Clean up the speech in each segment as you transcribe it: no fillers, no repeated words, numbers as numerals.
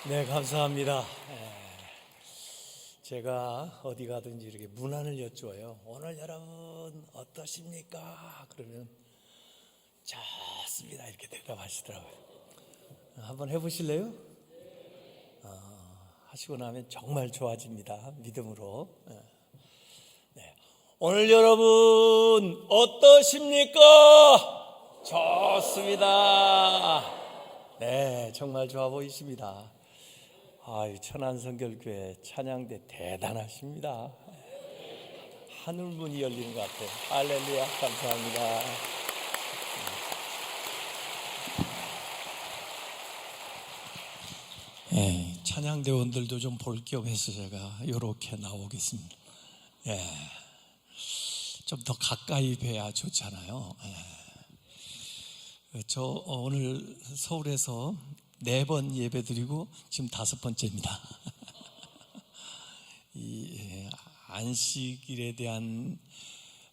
네, 감사합니다. 제가 어디 가든지 이렇게 문안을 여쭈어요. 오늘 여러분 어떠십니까? 그러면 좋습니다 이렇게 대답하시더라고요. 한번 해보실래요? 하시고 나면 정말 좋아집니다. 믿음으로. 네. 오늘 여러분 어떠십니까? 좋습니다. 네, 정말 좋아 보이십니다. 천안성결교회 찬양대 대단하십니다. 하늘문이 열리는 것 같아요. 할렐루야, 감사합니다. 찬양대원들도 좀 볼 겸 해서 제가 이렇게 나오겠습니다. 좀 더 가까이 뵈야 좋잖아요. 저 오늘 서울에서 4번 예배 드리고 지금 5번째입니다. 이 안식일에 대한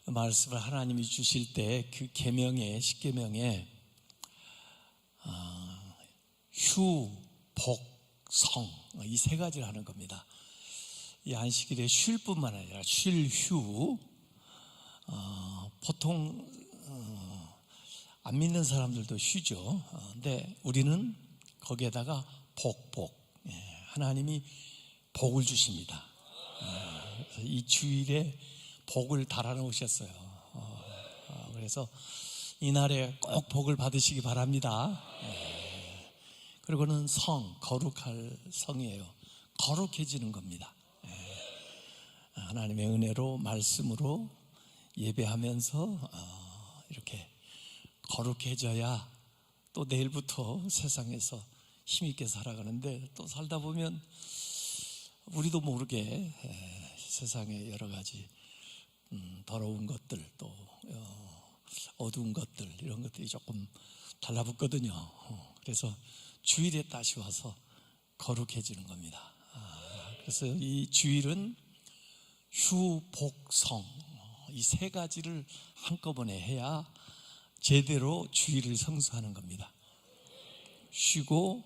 말씀을 하나님이 주실 때 그 계명에 10계명에 휴, 복, 성 이 3가지를 하는 겁니다. 이 안식일에 쉴 뿐만 아니라 쉴, 휴, 보통 안 믿는 사람들도 쉬죠. 근데 우리는 거기에다가 복, 하나님이 복을 주십니다. 이 주일에 복을 달아놓으셨어요. 그래서 이날에 꼭 복을 받으시기 바랍니다. 그리고는 성, 거룩할 성이에요. 거룩해지는 겁니다. 하나님의 은혜로 말씀으로 예배하면서 이렇게 거룩해져야 또 내일부터 세상에서 힘있게 살아가는데, 또 살다 보면 우리도 모르게 세상의 여러 가지 더러운 것들, 또 어두운 것들, 이런 것들이 조금 달라붙거든요. 그래서 주일에 다시 와서 거룩해지는 겁니다. 그래서 이 주일은 휴, 복, 성 이 3가지를 한꺼번에 해야 제대로 주일을 성수하는 겁니다. 쉬고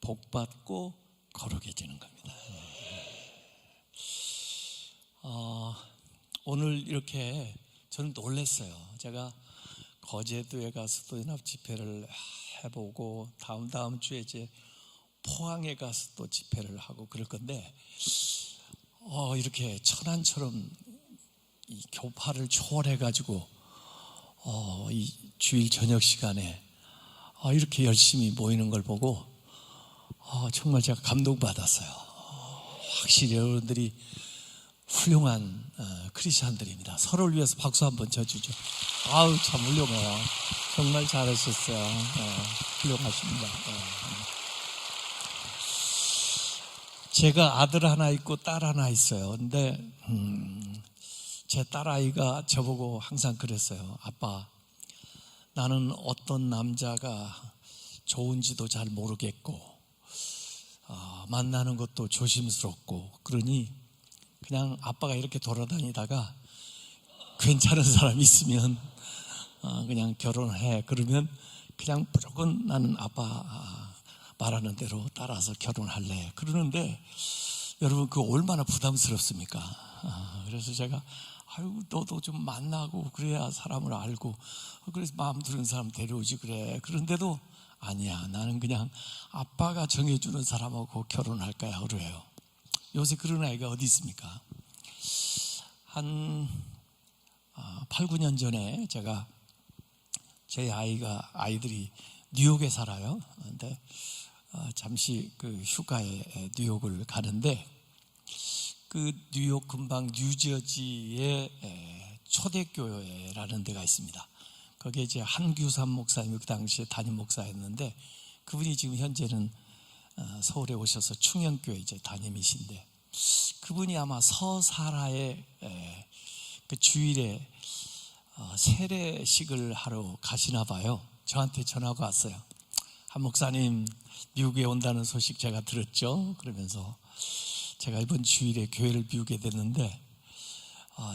복받고 거룩해지는 겁니다. 오늘 이렇게 저는 놀랐어요. 제가 거제도에 가서 또 연합 집회를 해보고 다음 주에 이제 포항에 가서 또 집회를 하고 그럴 건데, 이렇게 천안처럼 이 교파를 초월해가지고 이 주일 저녁 시간에 이렇게 열심히 모이는 걸 보고 정말 제가 감동받았어요. 확실히 여러분들이 훌륭한 크리스찬들입니다. 서로를 위해서 박수 한번 쳐주죠. 참 훌륭해요. 정말 잘하셨어요. 훌륭하십니다. 제가 아들 하나 있고 딸 하나 있어요. 근데 제 딸아이가 저보고 항상 그랬어요. 아빠, 나는 어떤 남자가 좋은지도 잘 모르겠고 만나는 것도 조심스럽고, 그러니 그냥 아빠가 이렇게 돌아다니다가 괜찮은 사람 있으면 그냥 결혼해. 그러면 그냥 무조건 나는 아빠 말하는 대로 따라서 결혼할래. 그러는데 여러분, 그거 얼마나 부담스럽습니까? 그래서 제가 너도 좀 만나고 그래야 사람을 알고, 그래서 마음 드는 사람 데려오지 그래. 그런데도 아니야, 나는 그냥 아빠가 정해주는 사람하고 결혼할 거야 그래요. 요새 그런 아이가 어디 있습니까? 한 8, 9년 전에 제가 제 아이들이 뉴욕에 살아요. 근데 잠시 그 휴가에 뉴욕을 가는데, 그 뉴욕 근방 뉴저지에 초대교회라는 데가 있습니다. 거기에 이제 한규삼 목사님이 그 당시에 담임 목사였는데, 그분이 지금 현재는 서울에 오셔서 충영교회 이제 담임이신데, 그분이 아마 서사라에 그 주일에 세례식을 하러 가시나 봐요. 저한테 전화가 왔어요. 한 목사님, 미국에 온다는 소식 제가 들었죠. 그러면서 제가 이번 주일에 교회를 비우게 됐는데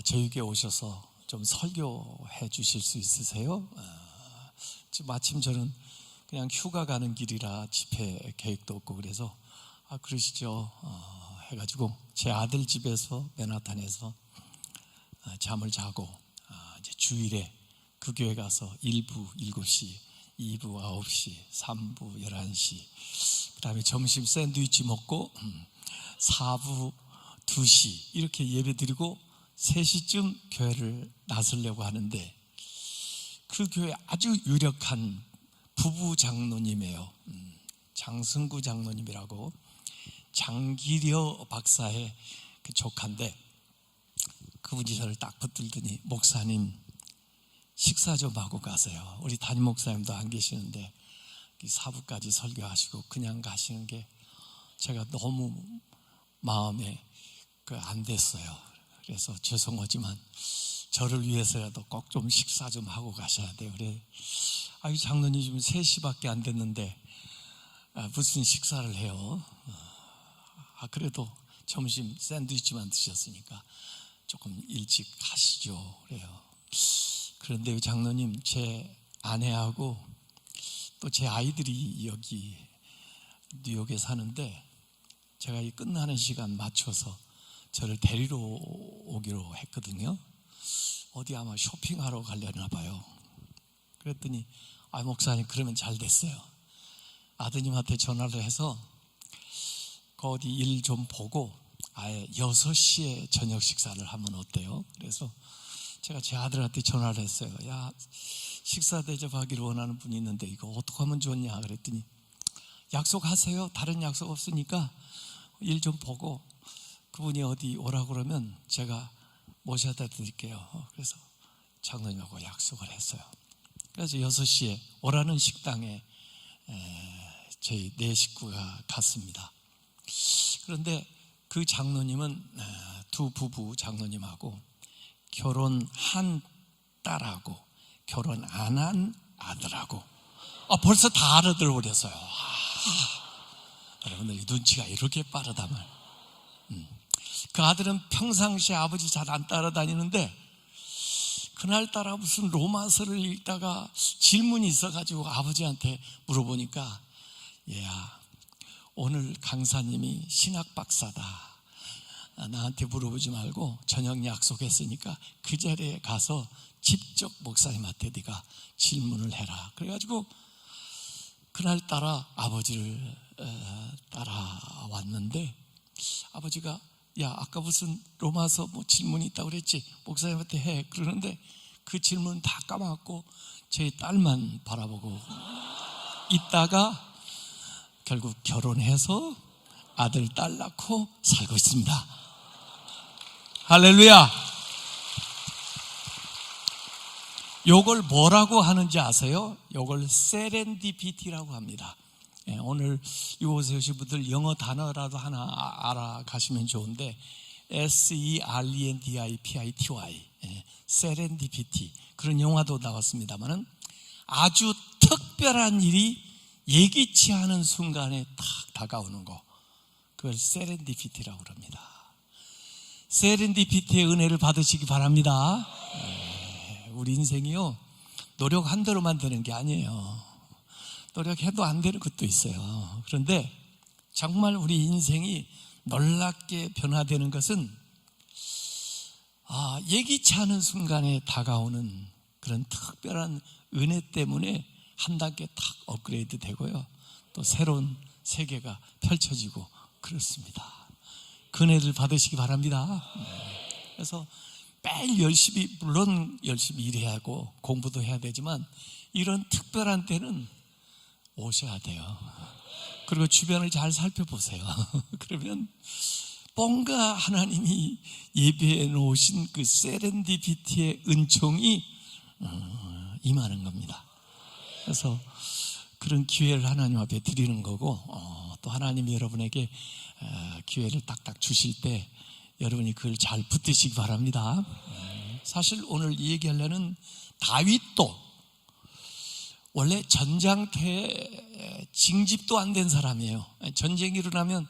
저희 교회 오셔서 좀 설교해 주실 수 있으세요? 지금 마침 저는 그냥 휴가 가는 길이라 집회 계획도 없고, 그래서 그러시죠. 해가지고 제 아들 집에서 맨하탄에서 잠을 자고 이제 주일에 그 교회 가서 1부 7시, 2부 9시, 3부 11시, 그 다음에 점심 샌드위치 먹고 4부 2시 이렇게 예배 드리고 3시쯤 교회를 나서려고 하는데, 그 교회 아주 유력한 부부 장로님이에요. 장승구 장로님이라고, 장기려 박사의 그 조카인데, 그분이 저를 딱 붙들더니 목사님 식사 좀 하고 가세요. 우리 담임 목사님도 안 계시는데 4부까지 설교하시고 그냥 가시는 게 제가 너무 마음에 안 됐어요. 그래서 죄송하지만 저를 위해서라도 꼭 좀 식사 좀 하고 가셔야 돼요. 그래, 장로님 지금 3시밖에 안 됐는데 무슨 식사를 해요? 그래도 점심 샌드위치만 드셨으니까 조금 일찍 가시죠. 그래요. 그런데 장로님, 제 아내하고 또 제 아이들이 여기 뉴욕에 사는데, 제가 이 끝나는 시간 맞춰서 저를 데리러 오기로 했거든요. 어디 아마 쇼핑하러 가려나 봐요. 그랬더니 목사님, 그러면 잘 됐어요. 아드님한테 전화를 해서 어디 일 좀 보고 아예 6시에 저녁 식사를 하면 어때요? 그래서 제가 제 아들한테 전화를 했어요. 야, 식사 대접하기를 원하는 분이 있는데 이거 어떻게 하면 좋냐? 그랬더니 약속하세요. 다른 약속 없으니까 일 좀 보고 그분이 어디 오라고 그러면 제가 모셔다 드릴게요. 그래서 장로님하고 약속을 했어요. 그래서 6시에 오라는 식당에 저희 4식구가 갔습니다. 그런데 그 장로님은 두 부부 장로님하고 결혼한 딸하고 결혼 안 한 아들하고 벌써 다 알아들어 버렸어요. 여러분들 눈치가 이렇게 빠르다 말. 그 아들은 평상시에 아버지 잘 안 따라다니는데 그날따라 무슨 로마서를 읽다가 질문이 있어가지고 아버지한테 물어보니까, 얘야, 오늘 강사님이 신학 박사다. 나한테 물어보지 말고 저녁 약속했으니까 그 자리에 가서 직접 목사님한테 네가 질문을 해라. 그래가지고 그날따라 아버지를 따라왔는데, 아버지가 야, 아까 무슨 로마서 질문이 있다고 그랬지? 목사님한테 해. 그러는데 그 질문 다 까먹고 제 딸만 바라보고 있다가 결국 결혼해서 아들, 딸 낳고 살고 있습니다. 할렐루야. 요걸 뭐라고 하는지 아세요? 요걸 세렌디피티라고 합니다. 오늘 이곳에 오신 분들 영어 단어라도 하나 알아가시면 좋은데, SERENDIPITY, 세렌디피티, 그런 영화도 나왔습니다만은 아주 특별한 일이 예기치 않은 순간에 탁 다가오는 거, 그걸 세렌디피티라고 합니다. 세렌디피티의 은혜를 받으시기 바랍니다. 우리 인생이요, 노력한 대로만 되는 게 아니에요. 노력해도 안 되는 것도 있어요. 그런데 정말 우리 인생이 놀랍게 변화되는 것은 예기치 않은 순간에 다가오는 그런 특별한 은혜 때문에 한 단계 탁 업그레이드 되고요, 또 새로운 세계가 펼쳐지고 그렇습니다. 그 은혜를 받으시기 바랍니다. 그래서 매일 열심히, 물론 열심히 일해야 하고 공부도 해야 되지만 이런 특별한 때는 오셔야 돼요. 그리고 주변을 잘 살펴보세요. 그러면 뭔가 하나님이 예배해 놓으신 그 세렌디피티의 은총이 임하는 겁니다. 그래서 그런 기회를 하나님 앞에 드리는 거고, 또 하나님이 여러분에게 기회를 딱딱 주실 때 여러분이 그걸 잘 붙드시기 바랍니다. 사실 오늘 얘기하려는 다윗도 원래 전장터에 징집도 안 된 사람이에요. 전쟁이 일어나면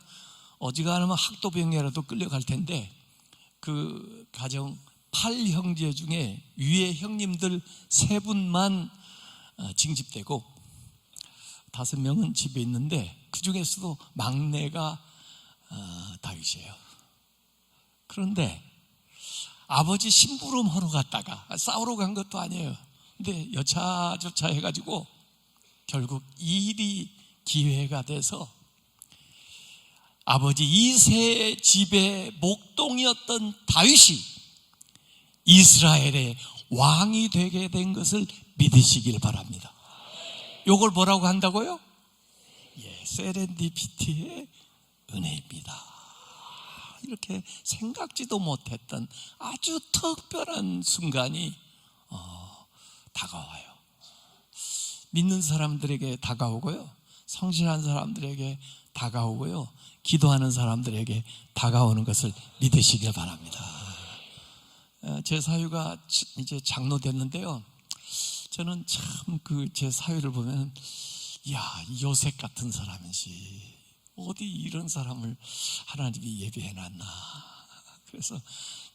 어지간하면 학도병이라도 끌려갈 텐데, 그 가정 8형제 중에 위에 형님들 3분만 징집되고 5명은 집에 있는데, 그 중에서도 막내가 다윗이에요. 그런데 아버지 심부름하러 갔다가 싸우러 간 것도 아니에요. 근데 여차저차 해가지고 결국 일이 기회가 돼서 아버지 이새의 집의 목동이었던 다윗이 이스라엘의 왕이 되게 된 것을 믿으시길 바랍니다. 요걸 뭐라고 한다고요? 세렌디피티의 은혜입니다. 이렇게 생각지도 못했던 아주 특별한 순간이 다가와요. 믿는 사람들에게 다가오고요, 성실한 사람들에게 다가오고요, 기도하는 사람들에게 다가오는 것을 믿으시길 바랍니다. 제 사유가 이제 장로 됐는데요, 저는 참 제 사유를 보면 요셉 같은 사람이지 어디 이런 사람을 하나님이 예비해놨나. 그래서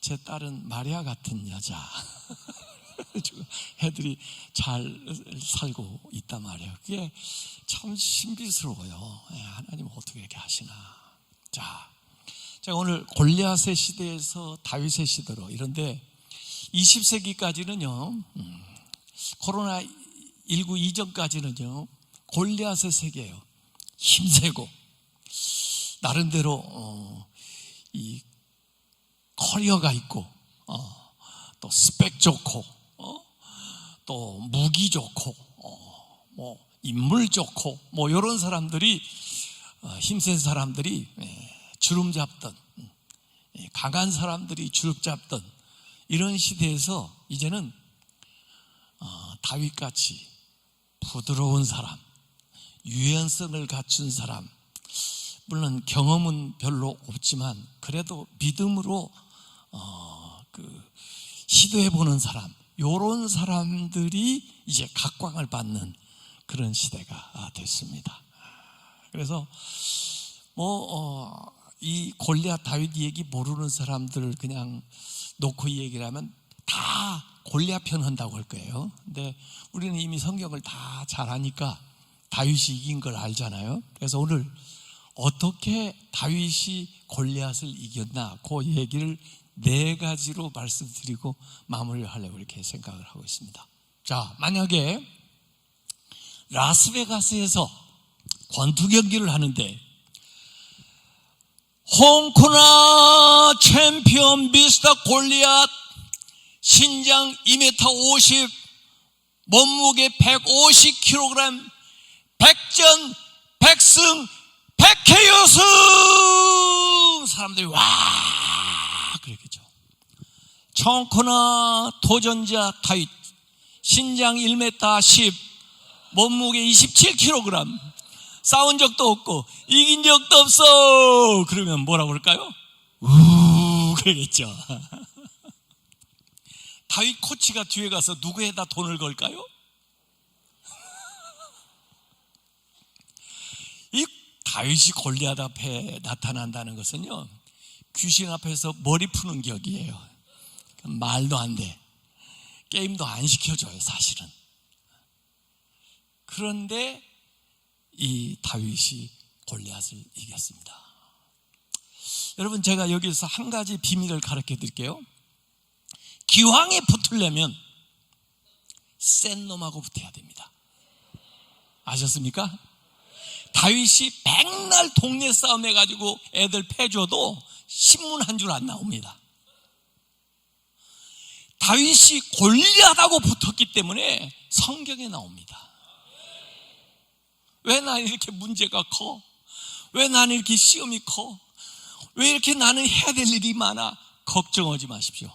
제 딸은 마리아 같은 여자 애들이 잘 살고 있단 말이에요. 그게 참 신비스러워요. 하나님 어떻게 이렇게 하시나. 제가 오늘 골리앗의 시대에서 다윗의 시대로, 이런데 20세기까지는요 코로나19 이전까지는요 골리앗의 세계예요. 힘세고 나름대로 이 커리어가 있고 또 스펙 좋고 또 무기 좋고 뭐 인물 좋고 뭐 이런 사람들이 힘센 사람들이 주름 잡던, 강한 사람들이 주름 잡던 이런 시대에서 이제는 다윗같이 부드러운 사람, 유연성을 갖춘 사람, 물론 경험은 별로 없지만 그래도 믿음으로 시도해보는 사람, 이런 사람들이 이제 각광을 받는 그런 시대가 됐습니다. 그래서 이 골리앗 다윗 얘기 모르는 사람들 그냥 놓고 이 얘기를 하면 다 골리앗 편 한다고 할 거예요. 근데 우리는 이미 성경을 다 잘 아니까 다윗이 이긴 걸 알잖아요. 그래서 오늘 어떻게 다윗이 골리앗을 이겼나, 그 얘기를 4가지로 말씀드리고 마무리를 하려고 이렇게 생각을 하고 있습니다. 자, 만약에 라스베가스에서 권투 경기를 하는데 홍코나 챔피언 미스터 골리앗, 신장 2m 50, 몸무게 150kg, 백전 백승 백회여승, 사람들이 와 그랬겠죠. 청코나 도전자 다윗, 신장 1m 10, 몸무게 27kg, 싸운 적도 없고 이긴 적도 없어. 그러면 뭐라고 그럴까요? 그러겠죠. 다윗 코치가 뒤에 가서 누구에다 돈을 걸까요? 이 다윗이 골리앗 앞에 나타난다는 것은요, 귀신 앞에서 머리 푸는 격이에요. 말도 안 돼. 게임도 안 시켜줘요, 사실은. 그런데 이 다윗이 골리앗을 이겼습니다. 여러분, 제가 여기서 한 가지 비밀을 가르쳐 드릴게요. 기왕에 붙으려면 센 놈하고 붙어야 됩니다. 아셨습니까? 다윗이 백날 동네 싸움 해가지고 애들 패줘도 신문 한 줄 안 나옵니다. 다윗이 골리앗하고 붙었기 때문에 성경에 나옵니다. 왜 나는 이렇게 문제가 커? 왜 나는 이렇게 시험이 커? 왜 이렇게 나는 해야 될 일이 많아? 걱정하지 마십시오.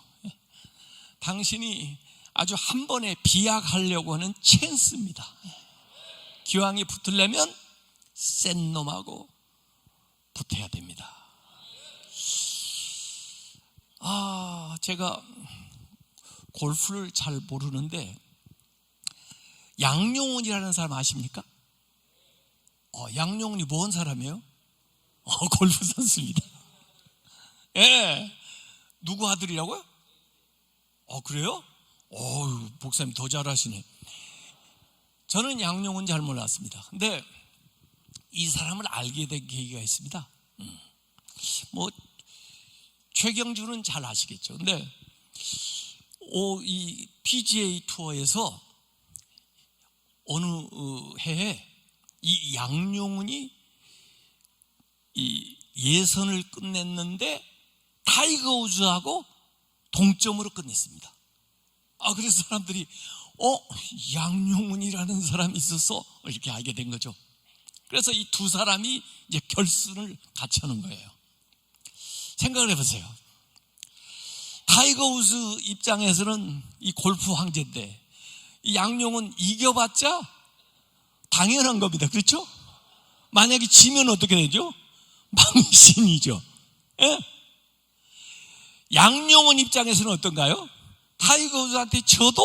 당신이 아주 한 번에 비약하려고 하는 찬스입니다. 기왕에 붙으려면 센 놈하고 붙어야 됩니다. 제가 골프를 잘 모르는데 양용훈이라는 사람 아십니까? 양용훈이 뭔 사람이에요? 골프 선수입니다. 예. 누구 아들이라고요? 그래요? 목사님 더 잘하시네. 저는 양용훈 잘 몰랐습니다. 근데 이 사람을 알게 된 계기가 있습니다. 뭐 최경주는 잘 아시겠죠. 근데 이 PGA 투어에서 어느 해에 이 양용은이 이 예선을 끝냈는데 타이거 우즈하고 동점으로 끝냈습니다. 그래서 사람들이 양용은이라는 사람이 있어서 이렇게 알게 된 거죠. 그래서 이 두 사람이 이제 결승을 같이 하는 거예요. 생각을 해보세요. 타이거 우즈 입장에서는 이 골프 황제인데 이 양용은 이겨봤자 당연한 겁니다. 그렇죠? 만약에 지면 어떻게 되죠? 망신이죠. 예? 양용은 입장에서는 어떤가요? 타이거 우즈한테 져도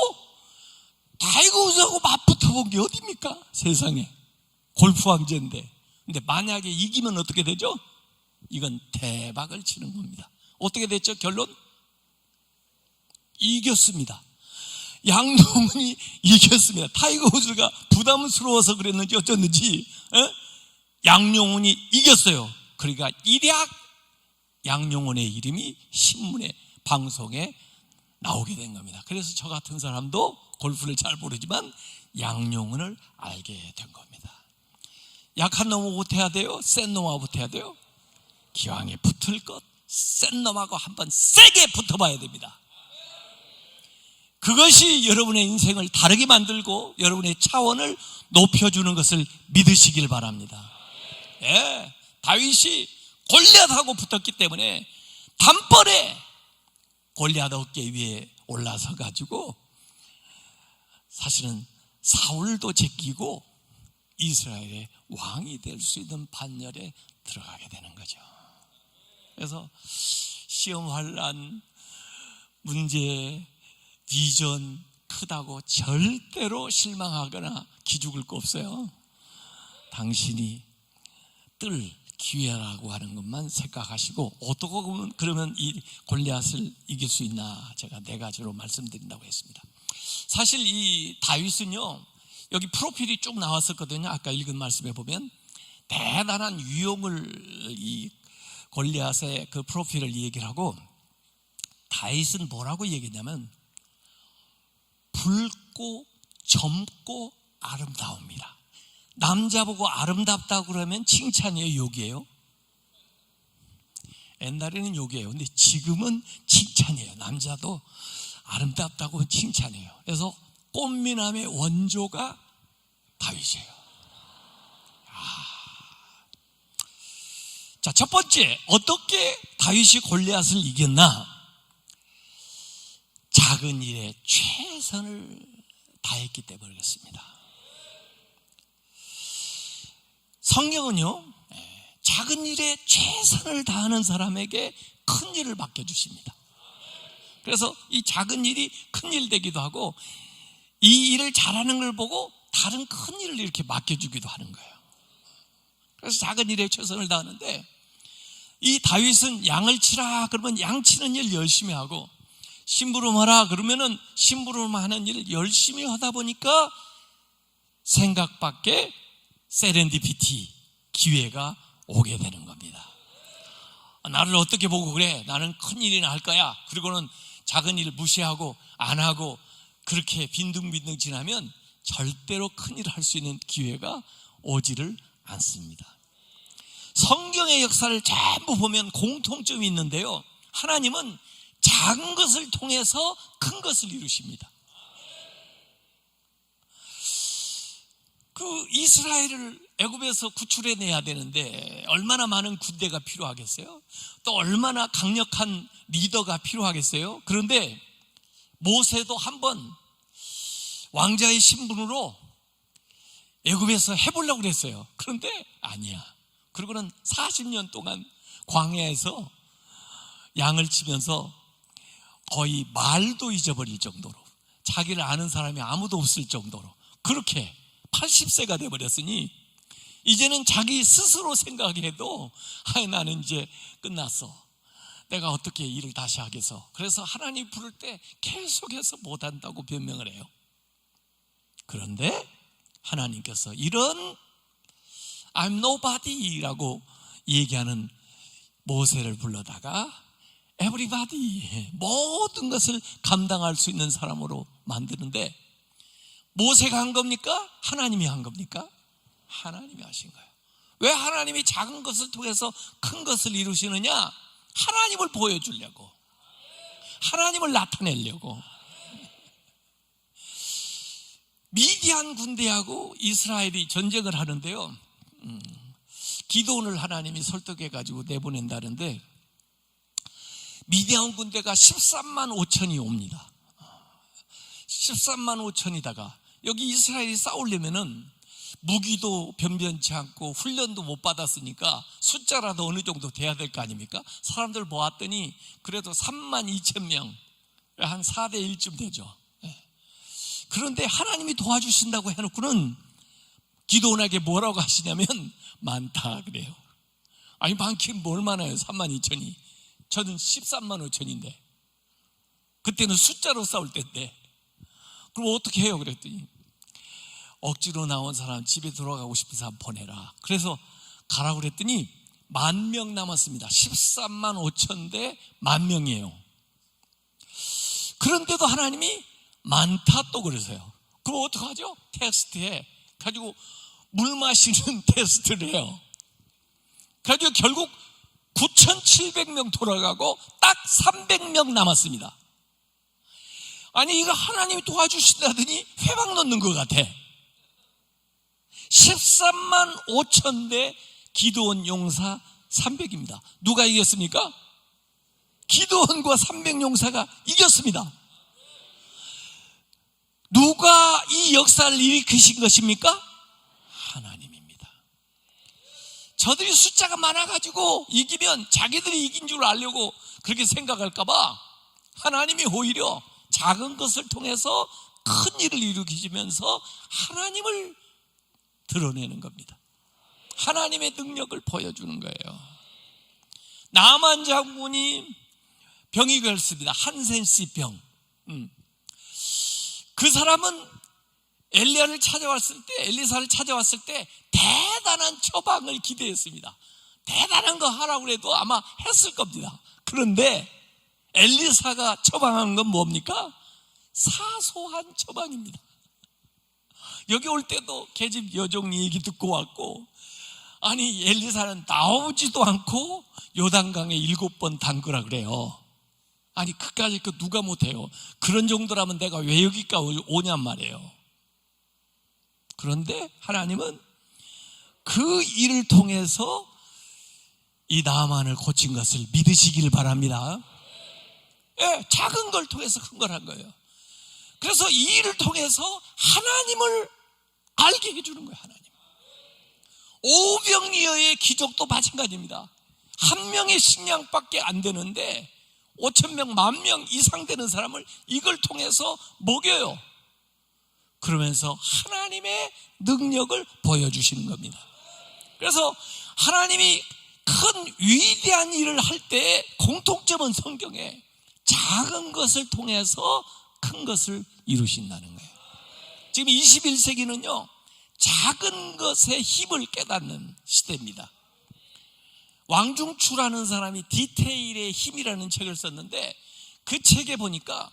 타이거 우즈하고 맞붙어본 게 어딥니까? 세상에. 골프 황제인데. 근데 만약에 이기면 어떻게 되죠? 이건 대박을 치는 겁니다. 어떻게 됐죠? 결론? 이겼습니다. 양용은이 이겼습니다. 타이거 우즈가 부담스러워서 그랬는지 어쩌는지 양용은이 이겼어요. 그러니까 일약 양용은의 이름이 신문에 방송에 나오게 된 겁니다. 그래서 저 같은 사람도 골프를 잘 모르지만 양용은을 알게 된 겁니다. 약한 놈하고 붙어야 돼요? 센 놈하고 붙어야 돼요? 기왕에 붙을 것 센 놈하고 한번 세게 붙어봐야 됩니다. 그것이 여러분의 인생을 다르게 만들고 여러분의 차원을 높여주는 것을 믿으시길 바랍니다. 예, 다윗이 골리앗하고 붙었기 때문에 단번에 골리앗 어깨 위에 올라서 가지고 사실은 사울도 제끼고 이스라엘의 왕이 될 수 있는 반열에 들어가게 되는 거죠. 그래서 시험 환난 문제 비전 크다고 절대로 실망하거나 기죽을 거 없어요. 당신이 뜰 기회라고 하는 것만 생각하시고 어떻게 그러면 이 골리앗을 이길 수 있나 제가 네 가지로 말씀드린다고 했습니다. 사실 이 다윗은요 여기 프로필이 쭉 나왔었거든요. 아까 읽은 말씀에 보면 대단한 위용을 이 골리앗의 그 프로필을 얘기를 하고 다윗은 뭐라고 얘기했냐면 붉고 젊고 아름다웁니다. 남자 보고 아름답다고 그러면 칭찬이에요, 욕이에요? 옛날에는 욕이에요. 근데 지금은 칭찬이에요. 남자도 아름답다고 칭찬이에요. 그래서 꽃미남의 원조가 다윗이에요. 자, 첫 번째, 어떻게 다윗이 골리앗을 이겼나? 작은 일에 최선을 다했기 때문에 그렇습니다. 성경은요 작은 일에 최선을 다하는 사람에게 큰 일을 맡겨주십니다. 그래서 이 작은 일이 큰 일 되기도 하고 이 일을 잘하는 걸 보고 다른 큰 일을 이렇게 맡겨주기도 하는 거예요. 그래서 작은 일에 최선을 다하는데 이 다윗은 양을 치라 그러면 양 치는 일 열심히 하고 심부름하라 그러면은 심부름하는 일 열심히 하다 보니까 생각 밖에 세렌디피티 기회가 오게 되는 겁니다. 나를 어떻게 보고 그래? 나는 큰일이나 할 거야. 그리고는 작은 일 무시하고 안 하고 그렇게 빈둥빈둥 지나면 절대로 큰일을 할 수 있는 기회가 오지를 않습니다. 성경의 역사를 전부 보면 공통점이 있는데요 하나님은 작은 것을 통해서 큰 것을 이루십니다. 그 이스라엘을 애굽에서 구출해내야 되는데 얼마나 많은 군대가 필요하겠어요? 또 얼마나 강력한 리더가 필요하겠어요? 그런데 모세도 한번 왕자의 신분으로 애굽에서 해보려고 그랬어요. 그런데 아니야. 그리고는 40년 동안 광야에서 양을 치면서 거의 말도 잊어버릴 정도로 자기를 아는 사람이 아무도 없을 정도로 그렇게 80세가 돼버렸으니 이제는 자기 스스로 생각해도 나는 이제 끝났어. 내가 어떻게 일을 다시 하겠어. 그래서 하나님 부를 때 계속해서 못한다고 변명을 해요. 그런데 하나님께서 이런 I'm nobody라고 얘기하는 모세를 불러다가 everybody, 모든 것을 감당할 수 있는 사람으로 만드는데, 모세가 한 겁니까? 하나님이 한 겁니까? 하나님이 하신 거예요. 왜 하나님이 작은 것을 통해서 큰 것을 이루시느냐? 하나님을 보여주려고, 하나님을 나타내려고. 미디안 군대하고 이스라엘이 전쟁을 하는데요, 기드온을 하나님이 설득해가지고 내보낸다는데, 미디안 군대가 13만 5천이 옵니다. 13만 5천이다가 여기 이스라엘이 싸우려면은 무기도 변변치 않고 훈련도 못 받았으니까 숫자라도 어느 정도 돼야 될 거 아닙니까? 사람들 모았더니 그래도 3만 2천 명, 한 4대 1쯤 되죠. 그런데 하나님이 도와주신다고 해놓고는 기드온에게 뭐라고 하시냐면 많다 그래요. 아니 많긴 뭘 많아요. 3만 2천이. 저는 13만 5천인데 그때는 숫자로 싸울 때인데 그럼 어떻게 해요? 그랬더니 억지로 나온 사람, 집에 들어가고 싶은 사람 보내라. 그래서 가라고 그랬더니 10,000명 남았습니다. 13만 5천 대 10,000명이에요. 그런데도 하나님이 많다 또 그러세요. 그럼 어떡하죠? 테스트해 가지고 물 마시는 테스트를 해요. 가지고 결국 9,700명 돌아가고 딱 300명 남았습니다. 아니 이거 하나님이 도와주신다더니 회방 넣는 것 같아. 13만 5천 대 기드온 용사 300입니다. 누가 이겼습니까? 기드온과 300 용사가 이겼습니다. 누가 이 역사를 일으키신 것입니까? 하나님입니다. 저들이 숫자가 많아가지고 이기면 자기들이 이긴 줄 알려고 그렇게 생각할까봐 하나님이 오히려 작은 것을 통해서 큰 일을 일으키시면서 하나님을 드러내는 겁니다. 하나님의 능력을 보여주는 거예요. 나만 장군이 병이 걸렸습니다. 한센씨 병. 그 사람은 엘리사를 찾아왔을 때 대단한 처방을 기대했습니다. 대단한 거 하라고 해도 아마 했을 겁니다. 그런데 엘리사가 처방한 건 뭡니까? 사소한 처방입니다. 여기 올 때도 계집 여종 얘기 듣고 왔고, 아니 엘리사는 나오지도 않고 요단강에 7번 담그라 그래요. 아니 그까짓 거 누가 못해요. 그런 정도라면 내가 왜 여기까지 오냔 말이에요. 그런데 하나님은 그 일을 통해서 이 나만을 고친 것을 믿으시길 바랍니다. 예, 작은 걸 통해서 큰 걸 한 거예요. 그래서 이 일을 통해서 하나님을 알게 해주는 거예요. 하나님. 오병이어의 기적도 마찬가지입니다. 한 명의 식량밖에 안 되는데 5,000명, 10,000명 이상 되는 사람을 이걸 통해서 먹여요. 그러면서 하나님의 능력을 보여주시는 겁니다. 그래서 하나님이 큰 위대한 일을 할 때 공통점은 성경에 작은 것을 통해서 큰 것을 이루신다는 거예요. 지금 21세기는요 작은 것의 힘을 깨닫는 시대입니다. 왕중추라는 사람이 디테일의 힘이라는 책을 썼는데 그 책에 보니까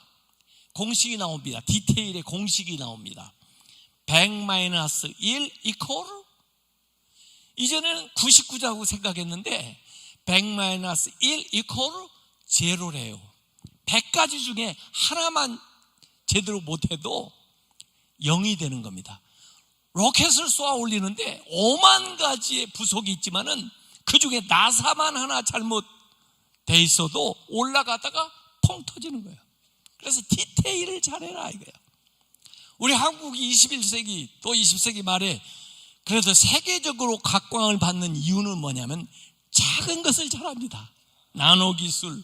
공식이 나옵니다. 디테일의 공식이 나옵니다. 100-1 이퀄, 이전에는 99자고 생각했는데 100-1 이퀄 제로래요. 100가지 중에 하나만 제대로 못해도 0이 되는 겁니다. 로켓을 쏘아 올리는데 5만 가지의 부속이 있지만은 그 중에 나사만 하나 잘못돼 있어도 올라가다가 펑 터지는 거예요. 그래서 디테일을 잘해라 이거예요. 우리 한국이 21세기 또 20세기 말에 그래서 세계적으로 각광을 받는 이유는 뭐냐면 작은 것을 잘합니다. 나노 기술,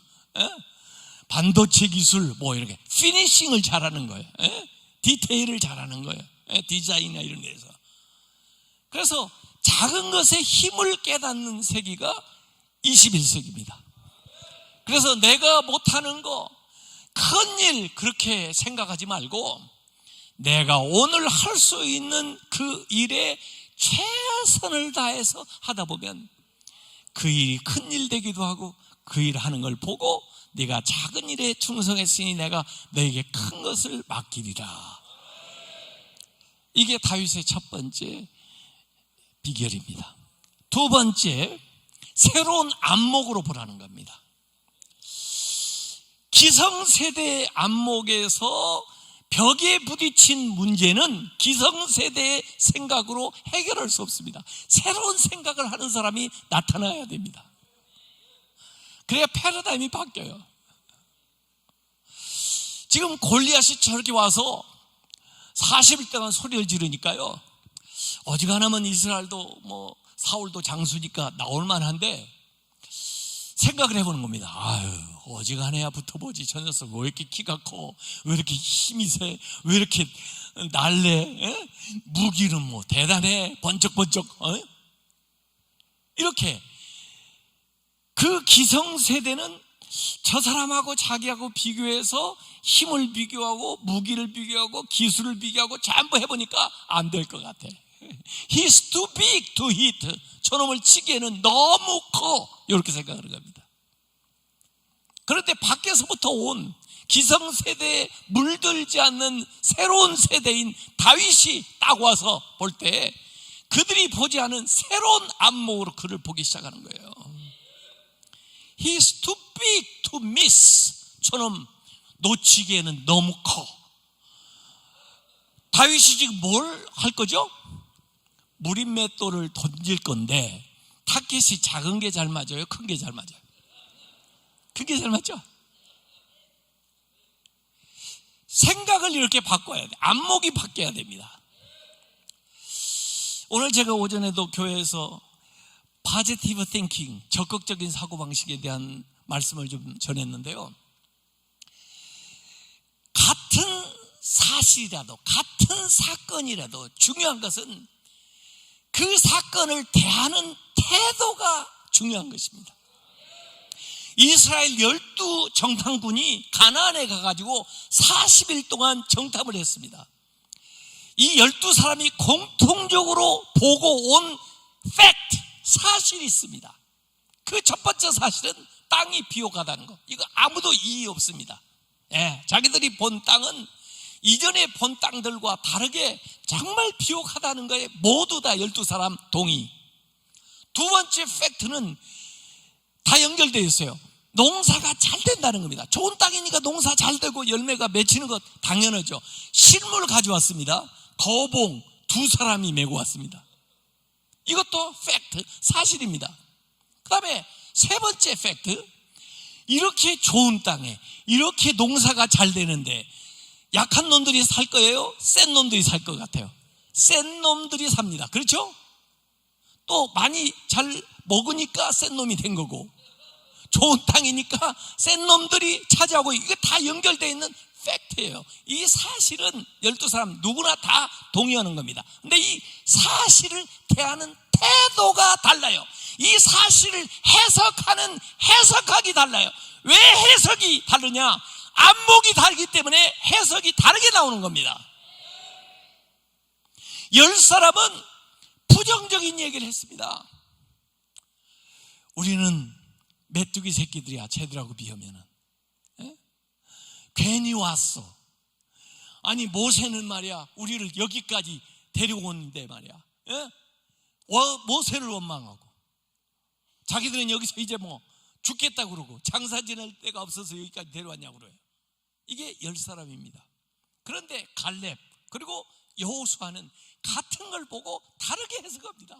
반도체 기술, 뭐 이렇게 피니싱을 잘하는 거예요. 디테일을 잘하는 거예요. 디자인이나 이런 데서. 그래서 작은 것의 힘을 깨닫는 세기가 21세기입니다. 그래서 내가 못하는 거, 큰 일 그렇게 생각하지 말고 내가 오늘 할 수 있는 그 일에 최선을 다해서 하다 보면 그 일이 큰 일 되기도 하고 그 일 하는 걸 보고 네가 작은 일에 충성했으니 내가 너에게 큰 것을 맡기리라. 이게 다윗의 첫 번째 비결입니다. 두 번째, 새로운 안목으로 보라는 겁니다. 기성세대의 안목에서 벽에 부딪힌 문제는 기성세대의 생각으로 해결할 수 없습니다. 새로운 생각을 하는 사람이 나타나야 됩니다. 그래야 패러다임이 바뀌어요. 지금 골리앗이 저렇게 와서 40일 동안 소리를 지르니까요, 어지간하면 이스라엘도 사울도 장수니까 나올만한데 생각을 해보는 겁니다. 어지간해야 붙어보지. 저 녀석 왜 이렇게 키가 커? 왜 이렇게 힘이 세? 왜 이렇게 날래? 무기는 대단해. 번쩍번쩍. 이렇게 그 기성세대는 저 사람하고 자기하고 비교해서 힘을 비교하고 무기를 비교하고 기술을 비교하고 전부 해보니까 안 될 것 같아. He's too big to hit. 저놈을 치기에는 너무 커. 이렇게 생각하는 겁니다. 그런데 밖에서부터 온 기성세대에 물들지 않는 새로운 세대인 다윗이 딱 와서 볼 때 그들이 보지 않은 새로운 안목으로 그를 보기 시작하는 거예요. He's too big to miss. 저놈 놓치기에는 너무 커. 다윗이 지금 뭘 할 거죠? 무림맷돌을 던질 건데 타켓이 작은 게 잘 맞아요? 큰 게 잘 맞아요? 큰 게 잘 맞죠? 생각을 이렇게 바꿔야 돼. 안목이 바뀌어야 됩니다. 오늘 제가 오전에도 교회에서 포지티브 띵킹, 적극적인 사고방식에 대한 말씀을 좀 전했는데요, 같은 사실이라도 같은 사건이라도 중요한 것은 그 사건을 대하는 태도가 중요한 것입니다. 이스라엘 12 정탐군이 가나안에 가가지고 40일 동안 정탐을 했습니다. 이 12사람이 공통적으로 보고 온 팩트, 사실이 있습니다. 그 첫 번째 사실은 땅이 비옥하다는 거. 이거 아무도 이의 없습니다. 자기들이 본 땅은 이전에 본 땅들과 다르게 정말 비옥하다는 거에 모두 다 12사람 동의. 두 번째 팩트는 다 연결되어 있어요. 농사가 잘 된다는 겁니다. 좋은 땅이니까 농사 잘 되고 열매가 맺히는 것 당연하죠. 실물 가져왔습니다. 거봉 2사람이 메고 왔습니다. 이것도 팩트, 사실입니다. 그 다음에 세 번째 팩트, 이렇게 좋은 땅에 이렇게 농사가 잘 되는데 약한 놈들이 살 거예요? 센 놈들이 살 것 같아요? 센 놈들이 삽니다. 그렇죠? 또 많이 잘 먹으니까 센 놈이 된 거고, 좋은 땅이니까 센 놈들이 차지하고, 이게 다 연결되어 있는 팩트예요. 이 사실은 12사람 누구나 다 동의하는 겁니다. 근데 이 사실을 대하는 태도가 달라요. 이 사실을 해석하는 해석하기 달라요. 왜 해석이 다르냐? 안목이 다르기 때문에 해석이 다르게 나오는 겁니다. 10사람은 부정적인 얘기를 했습니다. 우리는 메뚜기 새끼들이야, 쟤들하고 비하면은. 괜히 왔어. 아니 모세는 말이야, 우리를 여기까지 데리고 오는데 말이야, 모세를 원망하고, 자기들은 여기서 이제 죽겠다 그러고 장사 지낼 데가 없어서 여기까지 데려왔냐고 그래요. 이게 10사람입니다. 그런데 갈렙 그리고 여호수아는 같은 걸 보고 다르게 해석합니다.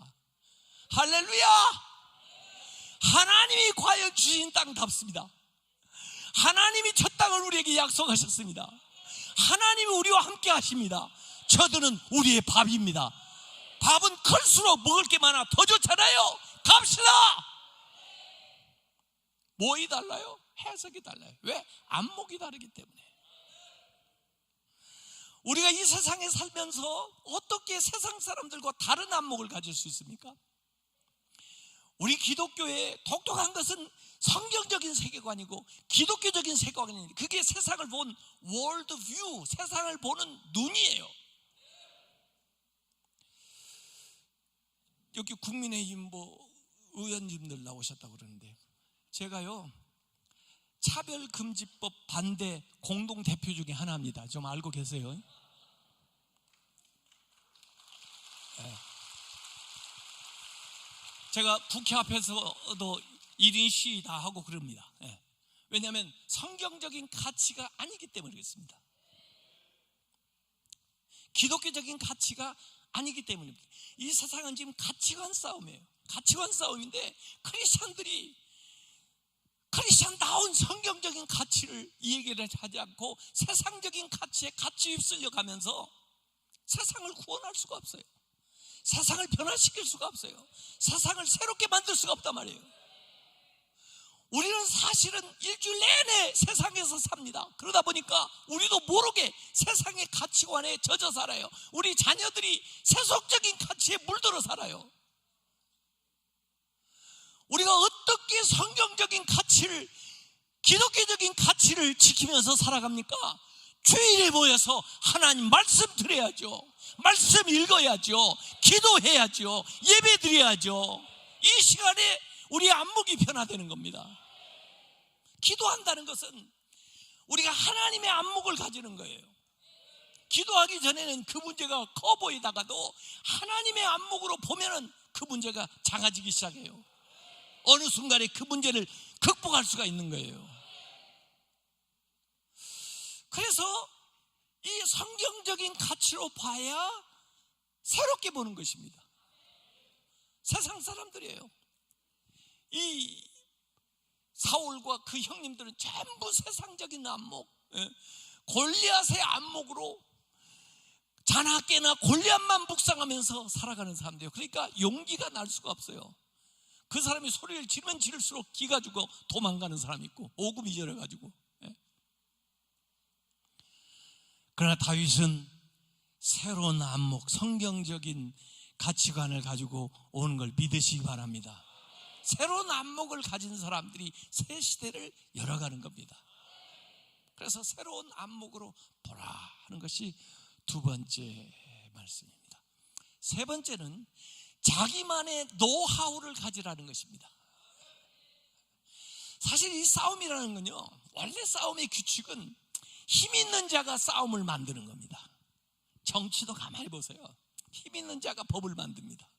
할렐루야! 하나님이 과연 주신 땅답습니다. 하나님이 첫 땅을 우리에게 약속하셨습니다. 하나님이 우리와 함께 하십니다. 저들은 우리의 밥입니다. 밥은 클수록 먹을 게 많아 더 좋잖아요. 갑시다. 뭐이 달라요? 해석이 달라요. 왜? 안목이 다르기 때문에. 우리가 이 세상에 살면서 어떻게 세상 사람들과 다른 안목을 가질 수 있습니까? 우리 기독교의 독특한 것은 성경적인 세계관이고 기독교적인 세계관인데, 그게 세상을 본 월드뷰, 세상을 보는 눈이에요. 여기 국민의힘 의원님들 나오셨다고 그러는데, 제가요 차별금지법 반대 공동대표 중에 하나입니다. 좀 알고 계세요? 네. 제가 국회 앞에서도 1인 시위 다 하고 그럽니다. 네. 왜냐하면 성경적인 가치가 아니기 때문에 그렇습니다. 기독교적인 가치가 아니기 때문입니다. 이 세상은 지금 가치관 싸움이에요. 가치관 싸움인데 크리스찬다운 성경적인 가치를 얘기를 하지 않고 세상적인 가치에 같이 휩쓸려 가면서 세상을 구원할 수가 없어요. 세상을 변화시킬 수가 없어요. 세상을 새롭게 만들 수가 없단 말이에요. 우리는 사실은 일주일 내내 세상에서 삽니다. 그러다 보니까 우리도 모르게 세상의 가치관에 젖어 살아요. 우리 자녀들이 세속적인 가치에 물들어 살아요. 우리가 어떻게 성경적인 가치를, 기독교적인 가치를 지키면서 살아갑니까? 주일에 모여서 하나님 말씀 드려야죠. 말씀 읽어야죠. 기도해야죠. 예배 드려야죠. 이 시간에 우리의 안목이 변화되는 겁니다. 기도한다는 것은 우리가 하나님의 안목을 가지는 거예요. 기도하기 전에는 그 문제가 커 보이다가도 하나님의 안목으로 보면은 그 문제가 작아지기 시작해요. 어느 순간에 그 문제를 극복할 수가 있는 거예요. 그래서 이 성경적인 가치로 봐야 새롭게 보는 것입니다. 세상 사람들이에요. 이 사울과 그 형님들은 전부 세상적인 안목, 골리앗의 안목으로 자나깨나 골리앗만 묵상하면서 살아가는 사람들이에요. 그러니까 용기가 날 수가 없어요. 그 사람이 소리를 지르면 지를수록 기가 죽어 도망가는 사람이 있고 오금이절해가지고. 그러나 다윗은 새로운 안목, 성경적인 가치관을 가지고 오는 걸 믿으시기 바랍니다. 새로운 안목을 가진 사람들이 새 시대를 열어가는 겁니다. 그래서 새로운 안목으로 보라 하는 것이 두 번째 말씀입니다. 세 번째는 자기만의 노하우를 가지라는 것입니다. 사실 이 싸움이라는 건요, 원래 싸움의 규칙은 힘 있는 자가 싸움을 만드는 겁니다. 정치도 가만히 보세요. 힘 있는 자가 법을 만듭니다.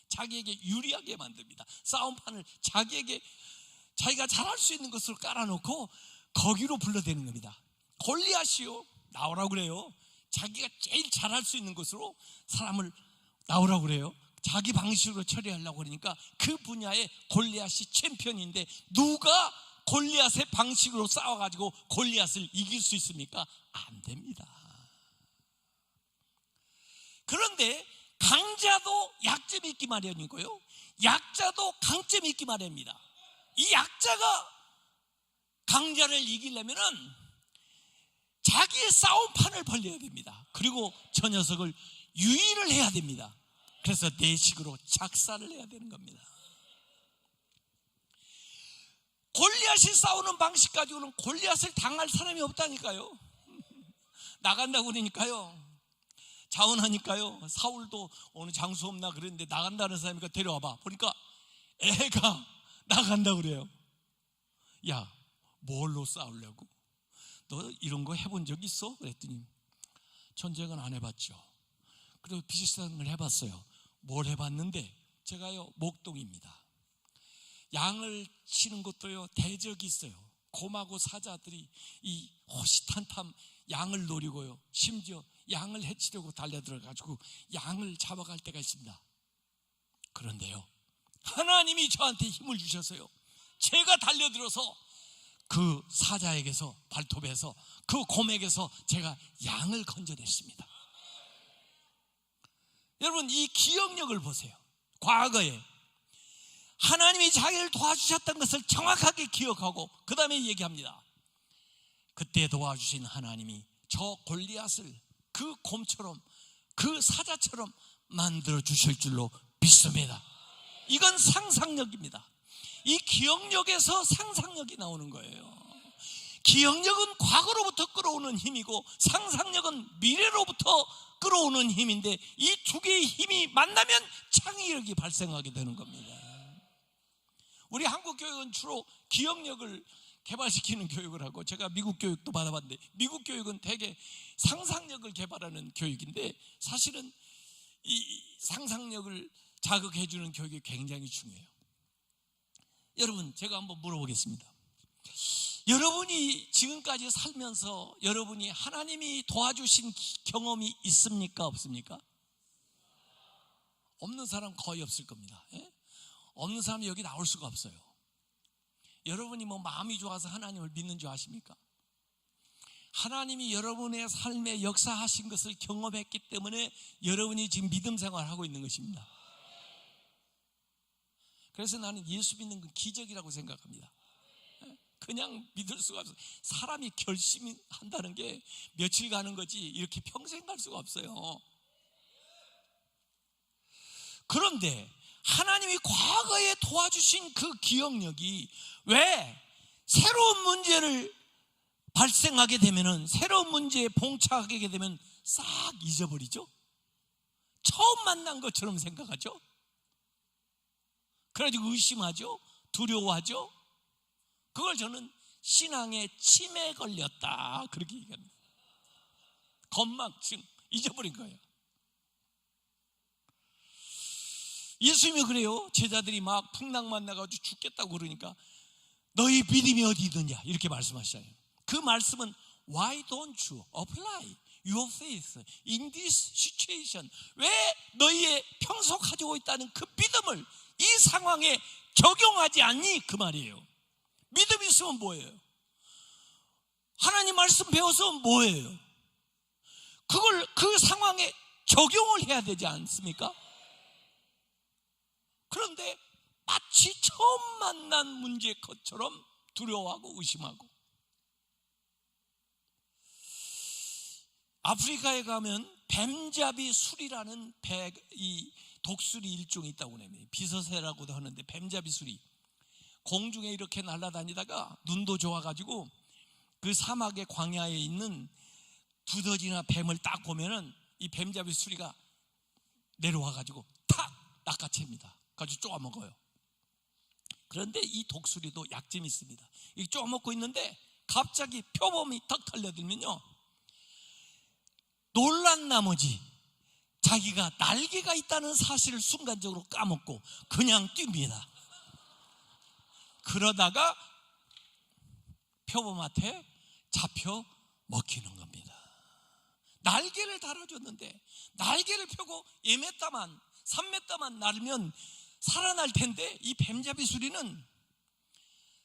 자기에게 유리하게 만듭니다. 싸움판을 자기가 잘할 수 있는 것으로 깔아놓고 거기로 불러대는 겁니다. 골리앗이요, 나오라고 그래요. 자기가 제일 잘할 수 있는 것으로 사람을 나오라고 그래요. 자기 방식으로 처리하려고 그러니까 그 분야에 골리앗이 챔피언인데 누가 골리앗의 방식으로 싸워가지고 골리앗을 이길 수 있습니까? 안 됩니다. 그런데 강자도 약점이 있기 마련이고요, 약자도 강점이 있기 마련입니다. 이 약자가 강자를 이기려면은 자기의 싸움판을 벌려야 됩니다. 그리고 저 녀석을 유인을 해야 됩니다. 그래서 내식으로 작사를 해야 되는 겁니다. 골리앗이 싸우는 방식 가지고는 골리앗을 당할 사람이 없다니까요. 나간다고 그러니까요, 자원하니까요. 사울도 어느 장수 없나 그랬는데 나간다는 사람이니까 데려와봐. 보니까 애가 나간다고 그래요. 야, 뭘로 싸우려고? 너 이런 거 해본 적 있어? 그랬더니 전쟁은 안 해봤죠. 그래도 비슷한 걸 해봤어요. 뭘 해봤는데, 제가요 목동입니다. 양을 치는 것도요 대적이 있어요. 곰하고 사자들이 이 호시탄탐 양을 노리고요, 심지어 양을 해치려고 달려들어가지고 양을 잡아갈 때가 있습니다. 그런데요, 하나님이 저한테 힘을 주셔서요, 제가 달려들어서 그 사자에게서, 발톱에서, 그 곰에게서 제가 양을 건져냈습니다. 여러분, 이 기억력을 보세요. 과거에 하나님이 자기를 도와주셨던 것을 정확하게 기억하고 그 다음에 얘기합니다. 그때 도와주신 하나님이 저 골리앗을 그 곰처럼, 그 사자처럼 만들어 주실 줄로 믿습니다. 이건 상상력입니다. 이 기억력에서 상상력이 나오는 거예요. 기억력은 과거로부터 끌어오는 힘이고 상상력은 미래로부터 끌어오는 힘인데, 이 두 개의 힘이 만나면 창의력이 발생하게 되는 겁니다. 우리 한국 교육은 주로 기억력을 개발시키는 교육을 하고, 제가 미국 교육도 받아봤는데 미국 교육은 대개 상상력을 개발하는 교육인데, 사실은 이 상상력을 자극해주는 교육이 굉장히 중요해요. 여러분, 제가 한번 물어보겠습니다. 여러분이 지금까지 살면서 여러분이 하나님이 도와주신 경험이 있습니까? 없습니까? 없는 사람 거의 없을 겁니다. 예? 없는 사람이 여기 나올 수가 없어요. 여러분이 뭐 마음이 좋아서 하나님을 믿는 줄 아십니까? 하나님이 여러분의 삶에 역사하신 것을 경험했기 때문에 여러분이 지금 믿음 생활을 하고 있는 것입니다. 그래서 나는 예수 믿는 건 기적이라고 생각합니다. 그냥 믿을 수가 없어요. 사람이 결심한다는 게 며칠 가는 거지 이렇게 평생 갈 수가 없어요. 그런데 하나님이 과거에 도와주신 그 기억력이 왜 새로운 문제를 발생하게 되면은, 새로운 문제에 봉착하게 되면 싹 잊어버리죠? 처음 만난 것처럼 생각하죠? 그래가지고 의심하죠? 두려워하죠? 그걸 저는 신앙에 치매 걸렸다 그렇게 얘기합니다. 건망증, 잊어버린 거예요. 예수님이 그래요. 제자들이 막 풍랑만 나가지고 죽겠다고 그러니까 너희 믿음이 어디 있느냐 이렇게 말씀하시잖아요. 그 말씀은 Why don't you apply your faith in this situation? 왜 너희의 평소 가지고 있다는 그 믿음을 이 상황에 적용하지 않니? 그 말이에요. 믿음 있으면 뭐예요? 하나님 말씀 배워서 뭐예요? 그걸 그 상황에 적용을 해야 되지 않습니까? 그런데 마치 처음 만난 문제의 것처럼 두려워하고 의심하고. 아프리카에 가면 뱀잡이 술이라는 이 독수리 일종이 있다고 합니다. 비서새라고도 하는데 뱀잡이 술이 공중에 이렇게 날아다니다가 눈도 좋아가지고 그 사막의 광야에 있는 두더지나 뱀을 딱 보면은 이 뱀잡이 수리가 내려와가지고 탁 낚아챕니다. 가지고 쪼아먹어요. 그런데 이 독수리도 약점이 있습니다. 이 쪼아먹고 있는데 갑자기 표범이 턱 달려들면요, 놀란 나머지 자기가 날개가 있다는 사실을 순간적으로 까먹고 그냥 뜁니다. 그러다가 표범한테 잡혀 먹히는 겁니다. 날개를 달아줬는데 날개를 펴고 2m만 3m만 날으면 살아날 텐데 이 뱀잡이 수리는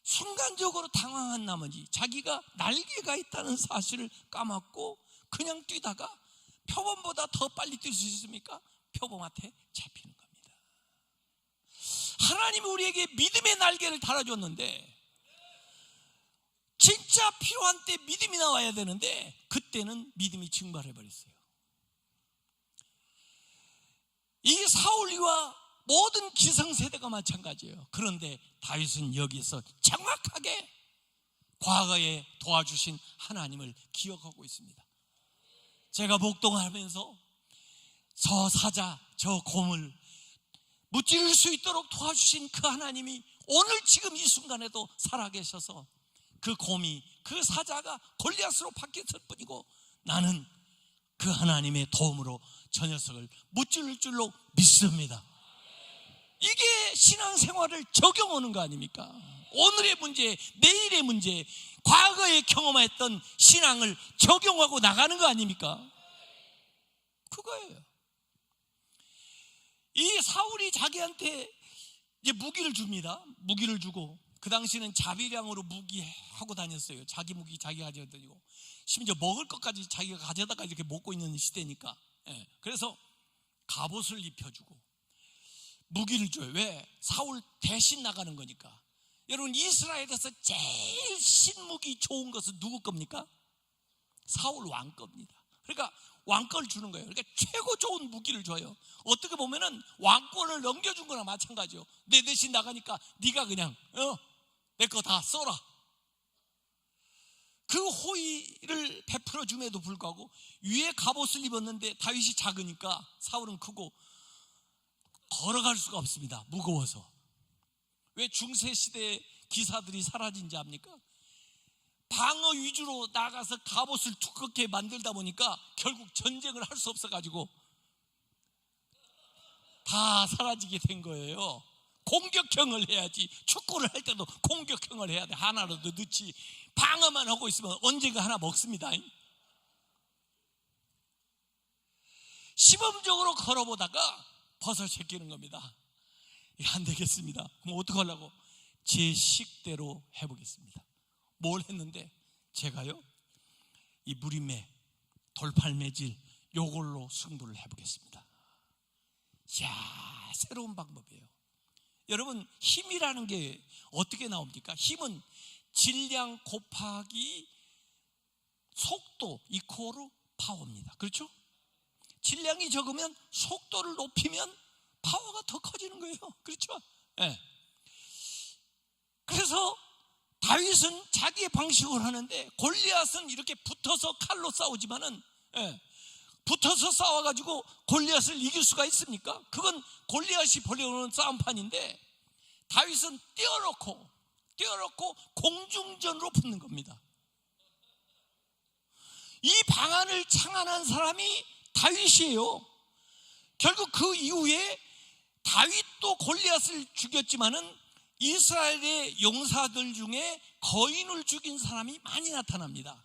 순간적으로 당황한 나머지 자기가 날개가 있다는 사실을 까먹고 그냥 뛰다가 표범보다 더 빨리 뛸 수 있습니까? 표범한테 잡히는 겁니다. 하나님이 우리에게 믿음의 날개를 달아줬는데 진짜 필요한 때 믿음이 나와야 되는데 그때는 믿음이 증발해버렸어요. 이 사울과 모든 기성세대가 마찬가지예요. 그런데 다윗은 여기서 정확하게 과거에 도와주신 하나님을 기억하고 있습니다. 제가 목동하면서 저 사자, 저 곰을 무찌를 수 있도록 도와주신 그 하나님이 오늘 지금 이 순간에도 살아계셔서 그 곰이, 그 사자가 골리앗으로 바뀌었을 뿐이고 나는 그 하나님의 도움으로 저 녀석을 무찌를 줄로 믿습니다. 이게 신앙생활을 적용하는 거 아닙니까? 오늘의 문제, 내일의 문제, 과거에 경험했던 신앙을 적용하고 나가는 거 아닙니까? 그거예요. 이 사울이 자기한테 이제 무기를 줍니다. 무기를 주고, 그 당시는 자비량으로 무기하고 다녔어요. 자기 무기 자기가 가져다 다니고, 심지어 먹을 것까지 자기가 가져다가 이렇게 먹고 있는 시대니까. 그래서 갑옷을 입혀주고 무기를 줘요. 왜? 사울 대신 나가는 거니까. 여러분, 이스라엘에서 제일 신무기 좋은 것은 누구 겁니까? 사울 왕 겁니다. 그러니까 왕권을 주는 거예요. 그러니까 최고 좋은 무기를 줘요. 어떻게 보면은 왕권을 넘겨준 거나 마찬가지요. 내 대신 나가니까 네가 그냥 내 거 다 써라. 그 호의를 베풀어 줌에도 불구하고 위에 갑옷을 입었는데 다윗이 작으니까 사울은 크고 걸어갈 수가 없습니다. 무거워서. 왜 중세시대 기사들이 사라진지 압니까? 방어 위주로 나가서 갑옷을 두껍게 만들다 보니까 결국 전쟁을 할 수 없어가지고 다 사라지게 된 거예요. 공격형을 해야지. 축구를 할 때도 공격형을 해야 돼. 하나라도 넣지. 방어만 하고 있으면 언젠가 하나 먹습니다. 시범적으로 걸어보다가 버섯이 끼는 겁니다. 이거 안 되겠습니다. 그럼 어떡하려고? 제 식대로 해보겠습니다. 뭘 했는데 제가요, 이 무림매, 돌팔매질 요걸로 승부를 해보겠습니다. 이야, 새로운 방법이에요. 여러분, 힘이라는 게 어떻게 나옵니까? 힘은 질량 곱하기 속도 이코르 파워입니다. 그렇죠? 질량이 적으면 속도를 높이면 파워가 더 커지는 거예요. 그렇죠? 네. 그래서 다윗은 자기의 방식으로 하는데 골리앗은 이렇게 붙어서 칼로 싸우지만은, 붙어서 싸워가지고 골리앗을 이길 수가 있습니까? 그건 골리앗이 벌여오는 싸움판인데 다윗은 띄워놓고 공중전으로 붙는 겁니다. 이 방안을 창안한 사람이 다윗이에요. 결국 그 이후에 다윗도 골리앗을 죽였지만은 이스라엘의 용사들 중에 거인을 죽인 사람이 많이 나타납니다.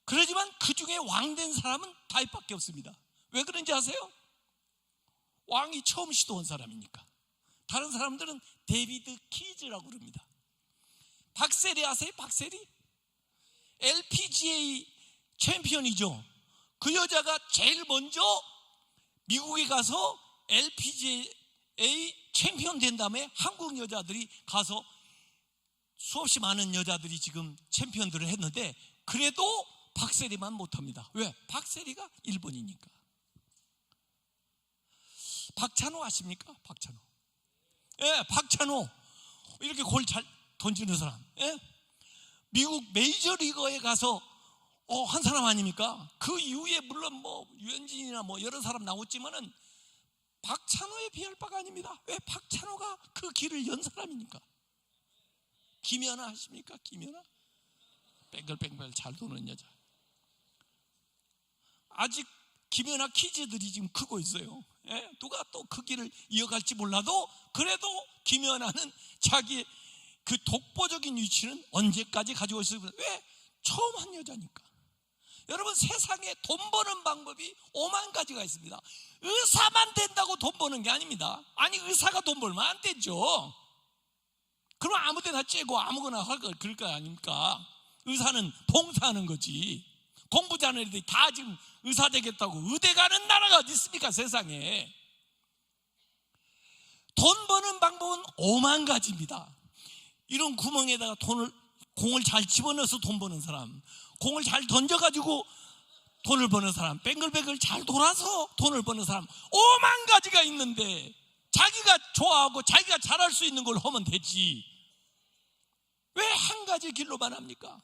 그러지만 그 중에 왕된 사람은 다윗밖에 없습니다. 왜 그런지 아세요? 왕이 처음 시도한 사람이니까. 다른 사람들은 데비드 키즈라고 그럽니다. 박세리 아세요? 박세리? LPGA 챔피언이죠. 그 여자가 제일 먼저 미국에 가서 LPGA 챔피언 된 다음에 한국 여자들이 가서 수없이 많은 여자들이 지금 챔피언들을 했는데 그래도 박세리만 못합니다. 왜? 박세리가 일본이니까. 박찬호 아십니까? 박찬호. 예, 박찬호. 이렇게 골 잘 던지는 사람. 예? 미국 메이저리거에 가서 한 사람 아닙니까? 그 이후에 물론 뭐 유현진이나 뭐 여러 사람 나왔지만은 박찬호에 비할 바가 아닙니다. 왜? 박찬호가 그 길을 연 사람이니까. 김연아 아십니까? 김연아? 뱅글뱅글 잘 도는 여자. 아직 김연아 키즈들이 지금 크고 있어요. 예? 누가 또 그 길을 이어갈지 몰라도 그래도 김연아는 자기의 그 독보적인 위치는 언제까지 가지고 있어요? 왜? 처음 한 여자니까. 여러분, 세상에 돈 버는 방법이 5만 가지가 있습니다. 의사만 된다고 돈 버는 게 아닙니다. 아니, 의사가 돈 벌면 안 되죠. 그럼 아무 데나 째고 아무거나 할 거 그럴 거 아닙니까? 의사는 봉사하는 거지. 공부 잘하는 애들이 다 지금 의사 되겠다고 의대 가는 나라가 어디 있습니까? 세상에. 돈 버는 방법은 5만 가지입니다. 이런 구멍에다가 공을 잘 집어넣어서 돈 버는 사람, 공을 잘 던져가지고 돈을 버는 사람, 뱅글뱅글 잘 돌아서 돈을 버는 사람, 5만 가지가 있는데 자기가 좋아하고 자기가 잘할 수 있는 걸 하면 되지. 왜 한 가지 길로만 합니까?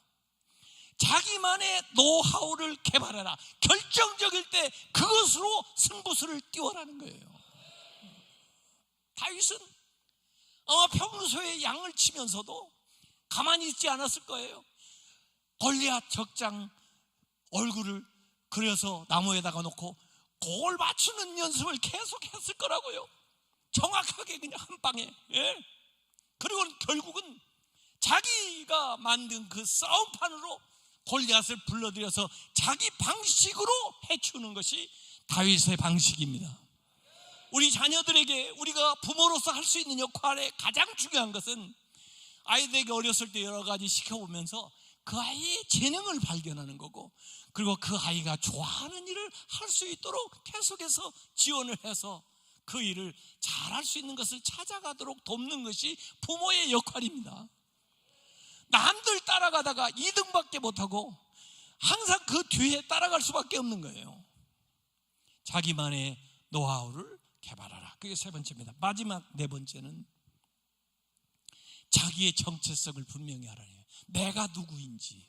자기만의 노하우를 개발해라. 결정적일 때 그것으로 승부수를 띄워라는 거예요. 다윗은 평소에 양을 치면서도 가만히 있지 않았을 거예요. 골리앗 적장 얼굴을 그려서 나무에다가 놓고 그걸 맞추는 연습을 계속 했을 거라고요. 정확하게 그냥 한 방에. 예? 그리고 결국은 자기가 만든 그 싸움판으로 골리앗을 불러들여서 자기 방식으로 해치우는 것이 다윗의 방식입니다. 우리 자녀들에게 우리가 부모로서 할 수 있는 역할의 가장 중요한 것은 아이들에게 어렸을 때 여러 가지 시켜보면서 그 아이의 재능을 발견하는 거고, 그리고 그 아이가 좋아하는 일을 할 수 있도록 계속해서 지원을 해서 그 일을 잘할 수 있는 것을 찾아가도록 돕는 것이 부모의 역할입니다. 남들 따라가다가 2등밖에 못하고 항상 그 뒤에 따라갈 수밖에 없는 거예요. 자기만의 노하우를 개발하라. 그게 세 번째입니다. 마지막 네 번째는 자기의 정체성을 분명히 하라네요. 내가 누구인지,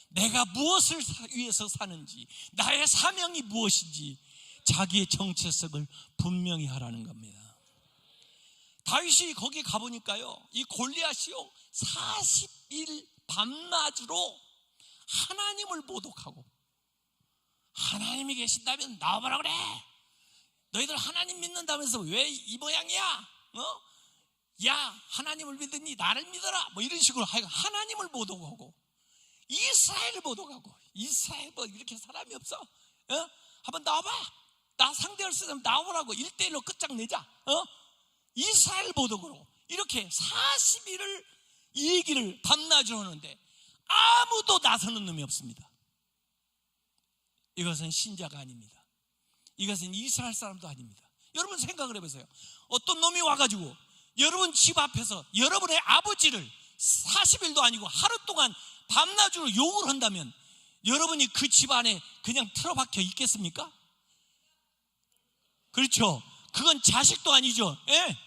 내가 무엇을 위해서 사는지, 나의 사명이 무엇인지 자기의 정체성을 분명히 하라는 겁니다. 다윗이 거기 가보니까요, 이 골리앗이요 40일 밤낮으로 하나님을 모독하고, 하나님이 계신다면 나와보라 그래, 너희들 하나님 믿는다면서 왜 이 모양이야? 야, 하나님을 믿으니 나를 믿어라, 뭐 이런 식으로 하나님을 모독하고 이스라엘을 모독하고. 이스라엘 뭐 이렇게 사람이 없어? 한번 나와봐, 나 상대할 수 있으면 나와보라고. 1대1로 끝장내자. 이스라엘 모독으로 이렇게 40일을 이 얘기를 밤낮으로 하는데 아무도 나서는 놈이 없습니다. 이것은 신자가 아닙니다. 이것은 이스라엘 사람도 아닙니다. 여러분 생각을 해보세요. 어떤 놈이 와가지고 여러분 집 앞에서 여러분의 아버지를 40일도 아니고 하루 동안 밤낮으로 욕을 한다면 여러분이 그 집 안에 그냥 틀어박혀 있겠습니까? 그렇죠. 그건 자식도 아니죠. 예?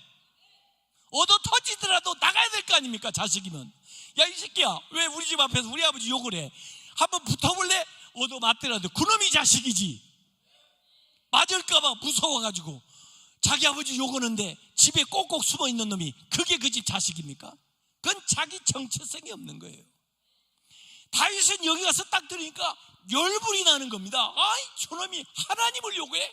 얻어 터지더라도 나가야 될 거 아닙니까? 자식이면. 야, 이 새끼야, 왜 우리 집 앞에서 우리 아버지 욕을 해? 한번 붙어볼래? 얻어 맞더라도 그놈이 자식이지. 맞을까봐 무서워가지고 자기 아버지 욕하는데 집에 꼭꼭 숨어 있는 놈이 그게 그 집 자식입니까? 그건 자기 정체성이 없는 거예요. 다윗은 여기 가서 딱 들으니까 열불이 나는 겁니다. 아이, 저놈이 하나님을 욕해?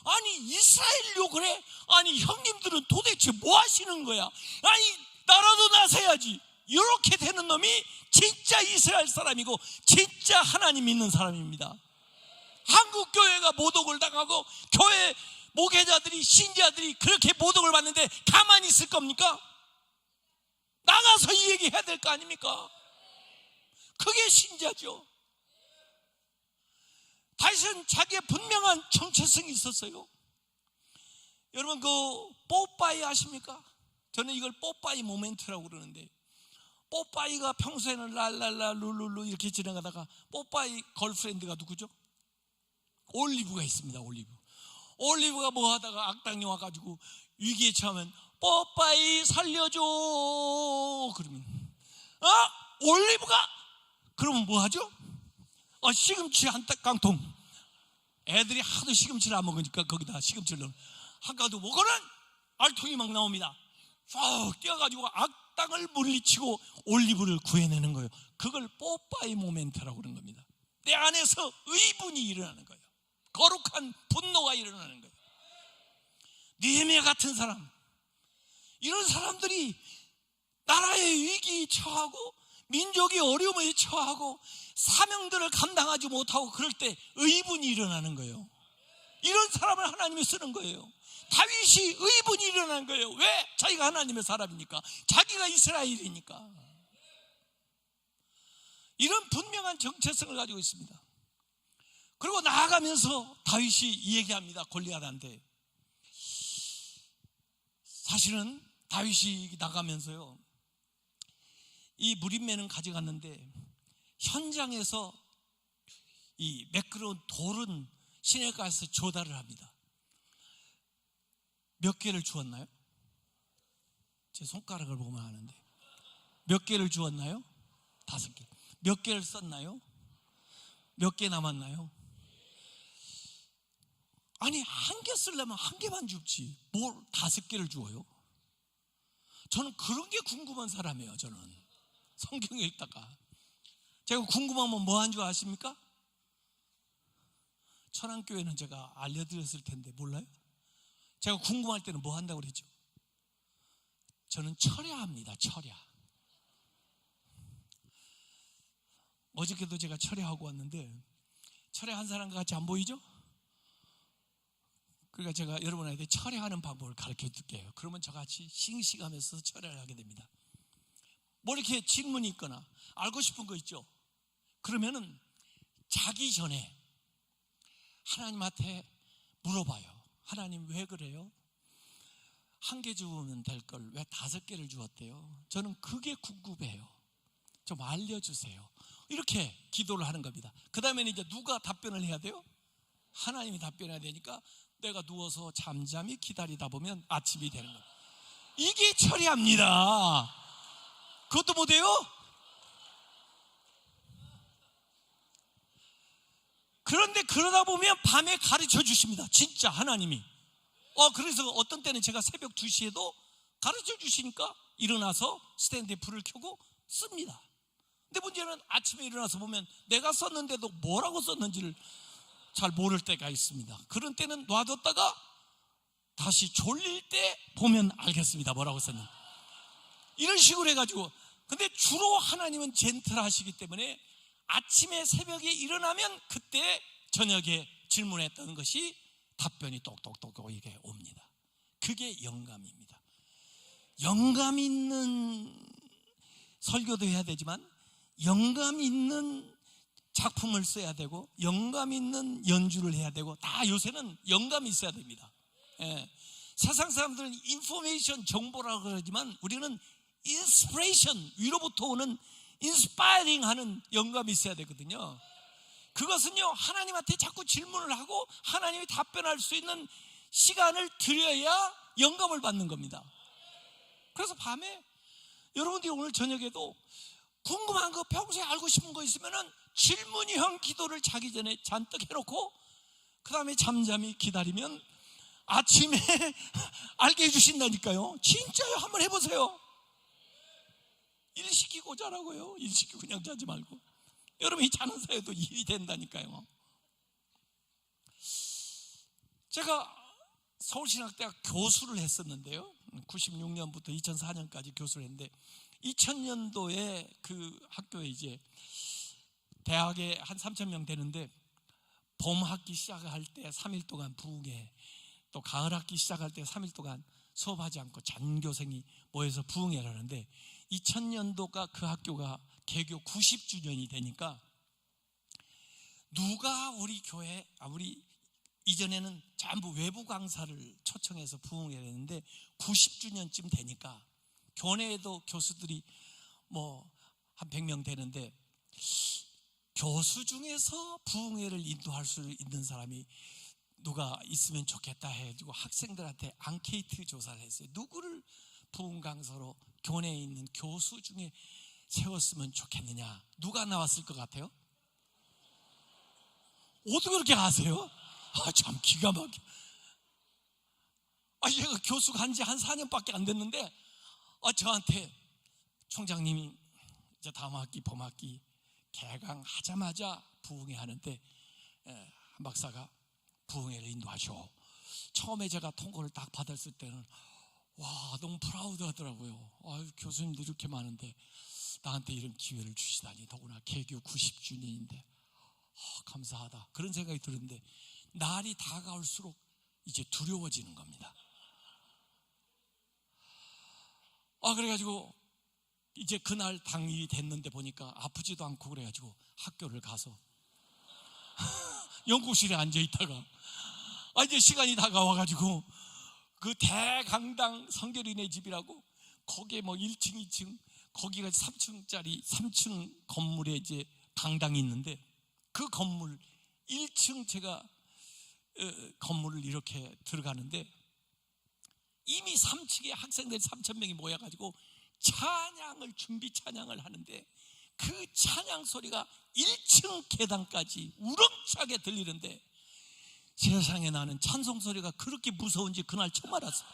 아니, 이스라엘 욕을 해? 아니, 형님들은 도대체 뭐 하시는 거야? 아니, 나라도 나서야지. 이렇게 되는 놈이 진짜 이스라엘 사람이고 진짜 하나님 믿는 사람입니다. 한국 교회가 모독을 당하고 교회 목회자들이, 신자들이 그렇게 모독을 받는데 가만히 있을 겁니까? 나가서 이 얘기 해야 될 거 아닙니까? 그게 신자죠. 다윗은 자기의 분명한 정체성이 있었어요. 여러분, 그 뽀빠이 아십니까? 저는 이걸 뽀빠이 모멘트라고 그러는데, 뽀빠이가 평소에는 랄랄라 룰룰루 이렇게 진행하다가 뽀빠이 걸프렌드가 누구죠? 올리브가 있습니다. 올리브가 뭐 하다가 악당이 와가지고 위기에 처하면 뽀빠이 살려줘 그러면 올리브가 그러면 뭐 하죠? 시금치 한 깡통. 애들이 하도 시금치를 안 먹으니까 거기다 시금치를 넣으면 한가도 먹어는 알통이 막 나옵니다. 쭉 뛰어가지고 악당을 물리치고 올리브를 구해내는 거예요. 그걸 뽀빠이 모멘트라고 그러는 겁니다. 내 안에서 의분이 일어나는 거예요. 거룩한 분노가 일어나는 거예요. 느헤미야 같은 사람, 이런 사람들이 나라의 위기에 처하고 민족이 어려움에 처하고 사명들을 감당하지 못하고 그럴 때 의분이 일어나는 거예요. 이런 사람을 하나님이 쓰는 거예요. 다윗이 의분이 일어난 거예요. 왜? 자기가 하나님의 사람이니까, 자기가 이스라엘이니까. 이런 분명한 정체성을 가지고 있습니다. 그리고 나아가면서 다윗이 이 얘기합니다. 골리앗한테. 사실은 다윗이 나가면서요, 이 무림매는 가져갔는데 현장에서 이 매끄러운 돌은 시내가에서 조달을 합니다. 몇 개를 주었나요? 제 손가락을 보면 아는데 몇 개를 주었나요? 5개. 몇 개를 썼나요? 몇 개 남았나요? 아니, 한 개 쓰려면 한 개만 줍지 뭘 5개를 주어요? 저는 그런 게 궁금한 사람이에요. 저는 성경 읽다가 제가 궁금하면 뭐 한 줄 아십니까? 천안교회는 제가 알려드렸을 텐데 몰라요? 제가 궁금할 때는 뭐 한다고 그랬죠? 저는 철야합니다. 철야. 어저께도 제가 철야하고 왔는데 철야한 사람과 같이 안 보이죠? 그러니까 제가 여러분한테 철야하는 방법을 가르쳐 줄게요. 그러면 저같이 싱싱하면서 철야를 하게 됩니다. 뭐 이렇게 질문이 있거나 알고 싶은 거 있죠? 그러면은 자기 전에 하나님한테 물어봐요. 하나님 왜 그래요? 1개 주면 될 걸 왜 5개를 주었대요? 저는 그게 궁금해요. 좀 알려주세요. 이렇게 기도를 하는 겁니다. 그 다음에는 이제 누가 답변을 해야 돼요? 하나님이 답변해야 되니까 내가 누워서 잠잠히 기다리다 보면 아침이 되는 거예요. 이게 철야입니다. 그것도 못해요? 그런데 그러다 보면 밤에 가르쳐 주십니다. 진짜 하나님이. 그래서 어떤 때는 제가 새벽 2시에도 가르쳐 주시니까 일어나서 스탠드에 불을 켜고 씁니다. 근데 문제는 아침에 일어나서 보면 내가 썼는데도 뭐라고 썼는지를 잘 모를 때가 있습니다. 그런 때는 놔뒀다가 다시 졸릴 때 보면 알겠습니다, 뭐라고 썼는지. 이런 식으로 해가지고, 근데 주로 하나님은 젠틀하시기 때문에 아침에 새벽에 일어나면 그때 저녁에 질문했던 것이 답변이 똑똑똑 이게 옵니다. 그게 영감입니다. 영감 있는 설교도 해야 되지만 영감 있는 작품을 써야 되고 영감 있는 연주를 해야 되고, 다 요새는 영감이 있어야 됩니다. 예. 세상 사람들은 인포메이션, 정보라고 그러지만 우리는 인스피레이션, 위로부터 오는 인스파이링 하는 영감이 있어야 되거든요. 그것은요, 하나님한테 자꾸 질문을 하고 하나님이 답변할 수 있는 시간을 드려야 영감을 받는 겁니다. 그래서 밤에 여러분들이 오늘 저녁에도 궁금한 거, 평소에 알고 싶은 거 있으면은 질문형 기도를 자기 전에 잔뜩 해놓고 그 다음에 잠잠히 기다리면 아침에 알게 해주신다니까요. 진짜요. 한번 해보세요. 일 시키고 자라고요. 일 시키고 그냥 자지 말고. 여러분이 자는 사이에도 일이 된다니까요. 제가 서울신학대학 교수를 했었는데요, 96년부터 2004년까지 교수를 했는데 2000년도에 그 학교에 이제 대학에 한 3,000명 되는데 봄학기 시작할 때 3일 동안 부흥회, 또 가을학기 시작할 때 3일 동안 수업하지 않고 전교생이 모여서 부흥회를 하는데 2000년도가 그 학교가 개교 90주년이 되니까 누가 우리 교회, 우리 이전에는 전부 외부 강사를 초청해서 부흥회를 했는데 90주년쯤 되니까 교내에도 교수들이 뭐 한 100명 되는데 교수 중에서 부흥회를 인도할 수 있는 사람이 누가 있으면 좋겠다 해가지고 학생들한테 앙케이트 조사를 했어요. 누구를 부흥 강사로 교내에 있는 교수 중에 세웠으면 좋겠느냐. 누가 나왔을 것 같아요? 어떻게 그렇게 아세요? 참 기가 막혀. 얘가 교수가 한 지 한 4년밖에 안 됐는데 저한테 총장님이 이제 다음 학기 봄학기 개강하자마자 부흥회 하는데 한 박사가 부흥회를 인도하셔. 처음에 제가 통보를 딱 받았을 때는 와, 너무 프라우드 하더라고요. 교수님도 이렇게 많은데 나한테 이런 기회를 주시다니, 더구나 개교 90주년인데 감사하다, 그런 생각이 들었는데 날이 다가올수록 이제 두려워지는 겁니다. 그래가지고 이제 그날 당일이 됐는데 보니까 아프지도 않고 그래가지고 학교를 가서 연구실에 앉아있다가 이제 시간이 다가와가지고 그 대강당 성결이네 집이라고 거기에 뭐 1층 2층 거기가 3층짜리 3층 건물에 이제 강당이 있는데 그 건물 1층 제가 건물을 이렇게 들어가는데 이미 3층에 학생들 3,000명이 모여가지고 준비 찬양을 하는데 그 찬양 소리가 1층 계단까지 우렁차게 들리는데 세상에 나는 찬송 소리가 그렇게 무서운지 그날 처음 알았어요.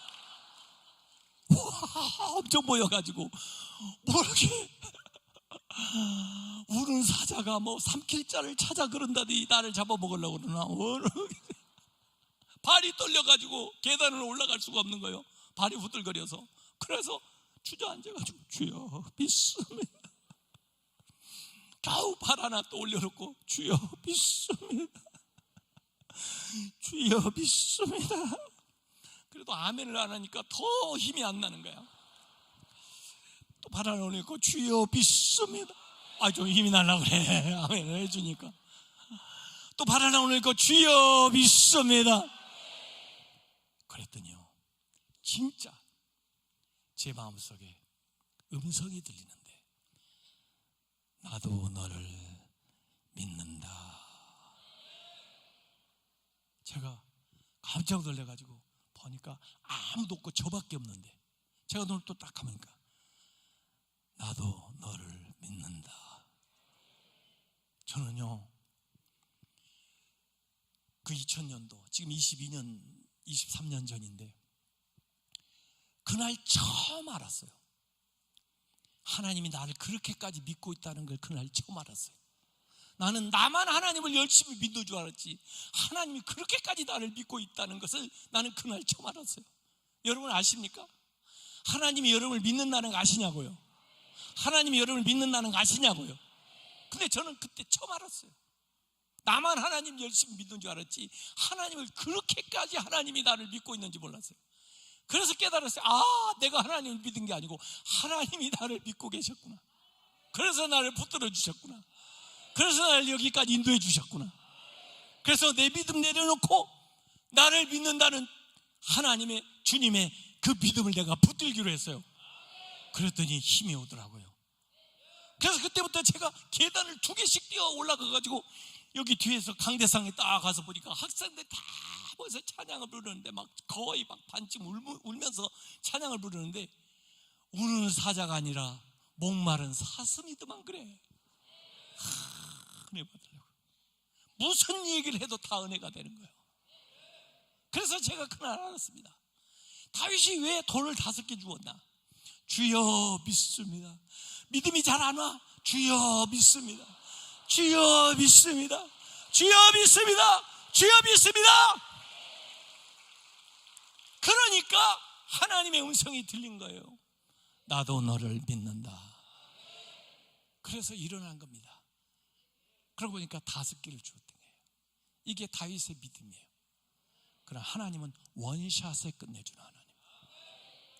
와, 엄청 모여가지고 뭐 이렇게 우는 사자가 뭐 삼킬자를 찾아 그런다더니 나를 잡아먹으려고 그러나 발이 떨려가지고 계단을 올라갈 수가 없는 거예요. 발이 후들거려서. 그래서 주저앉아가지고 주여 믿습니다. 겨우 발 하나 또 올려놓고 주여 믿습니다. 주여 믿습니다. 그래도 아멘을 안 하니까 더 힘이 안 나는 거야. 또 발 하나 올려놓고 주여 믿습니다. 좀 힘이 나려고 그래. 아멘을 해주니까. 또 발 하나 올려놓고 주여 믿습니다. 그랬더니요, 진짜 제 마음속에 음성이 들리는데 나도 너를 믿는다. 제가 깜짝 놀래가지고 보니까 아무도 없고 저밖에 없는데 제가 눈을 또 딱 감으니까 나도 너를 믿는다. 저는요, 그 2000년도 지금 22년 23년 전인데 그날 처음 알았어요. 하나님이 나를 그렇게까지 믿고 있다는 걸 그날 처음 알았어요. 나는 나만 하나님을 열심히 믿는 줄 알았지, 하나님이 그렇게까지 나를 믿고 있다는 것을 나는 그날 처음 알았어요. 여러분 아십니까? 하나님이 여러분을 믿는다는 거 아시냐고요? 하나님이 여러분을 믿는다는 거 아시냐고요? 근데 저는 그때 처음 알았어요. 나만 하나님 열심히 믿는 줄 알았지, 하나님을 그렇게까지 하나님이 나를 믿고 있는지 몰랐어요. 그래서 깨달았어요. 아, 내가 하나님을 믿은 게 아니고 하나님이 나를 믿고 계셨구나. 그래서 나를 붙들어 주셨구나. 그래서 나를 여기까지 인도해 주셨구나. 그래서 내 믿음 내려놓고 나를 믿는다는 하나님의, 주님의 그 믿음을 내가 붙들기로 했어요. 그랬더니 힘이 오더라고요. 그래서 그때부터 제가 계단을 2개씩 뛰어 올라가가지고 여기 뒤에서 강대상에 딱 가서 보니까 학생들 다 모여서 찬양을 부르는데, 막 거의 막 반쯤 울면서 찬양을 부르는데, 우는 사자가 아니라 목마른 사슴이더만 그래. 은혜 받으려고. 무슨 얘기를 해도 다 은혜가 되는 거예요. 그래서 제가 그날 알았습니다. 다윗이 왜 돌을 5개 주었나? 주여 믿습니다. 믿음이 잘 안 와? 주여 믿습니다. 주여 믿습니다. 주여 믿습니다. 주여 믿습니다. 그러니까 하나님의 음성이 들린 거예요. 나도 너를 믿는다. 그래서 일어난 겁니다. 그러고 보니까 5개를 주었던 거예요. 이게 다윗의 믿음이에요. 그러나 하나님은 원샷에 끝내주는 하나님,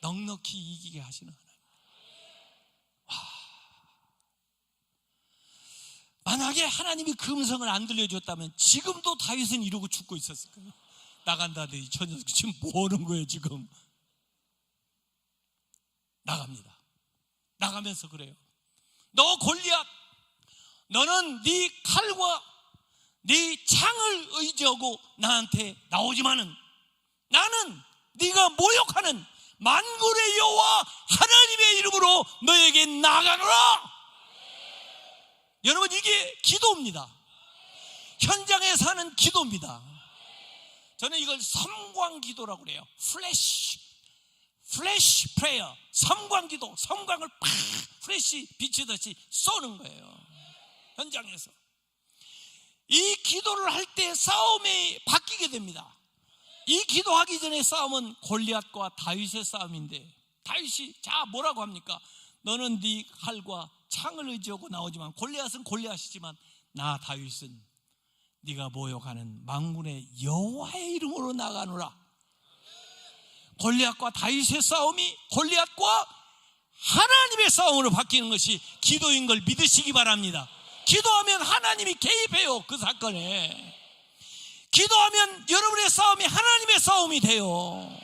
넉넉히 이기게 하시는 하나님. 만약에 하나님이 그 음성을 안 들려줬다면 지금도 다윗은 이러고 죽고 있었을 거예요. 나간다더니 저 녀석 지금 뭐 하는 거예요 지금. 나갑니다. 나가면서 그래요. 너 골리앗, 너는 네 칼과 네 창을 의지하고 나한테 나오지만은 나는 네가 모욕하는 만군의 여호와 하나님의 이름으로 너에게 나가노라. 여러분, 이게 기도입니다. 현장에 사는 기도입니다. 저는 이걸 섬광기도라고 그래요. 플래시 프레이어, 섬광기도. 섬광을 팍 플래시 비치듯이 쏘는 거예요. 현장에서 이 기도를 할 때 싸움이 바뀌게 됩니다. 이 기도하기 전에 싸움은 골리앗과 다윗의 싸움인데, 다윗이 자 뭐라고 합니까? 너는 네 칼과 창을 의지하고 나오지만, 골리앗은 골리앗이지만 나 다윗은 네가 모욕하는 만군의 여호와의 이름으로 나가노라. 골리앗과 다윗의 싸움이 골리앗과 하나님의 싸움으로 바뀌는 것이 기도인 걸 믿으시기 바랍니다. 기도하면 하나님이 개입해요. 그 사건에 기도하면 여러분의 싸움이 하나님의 싸움이 돼요.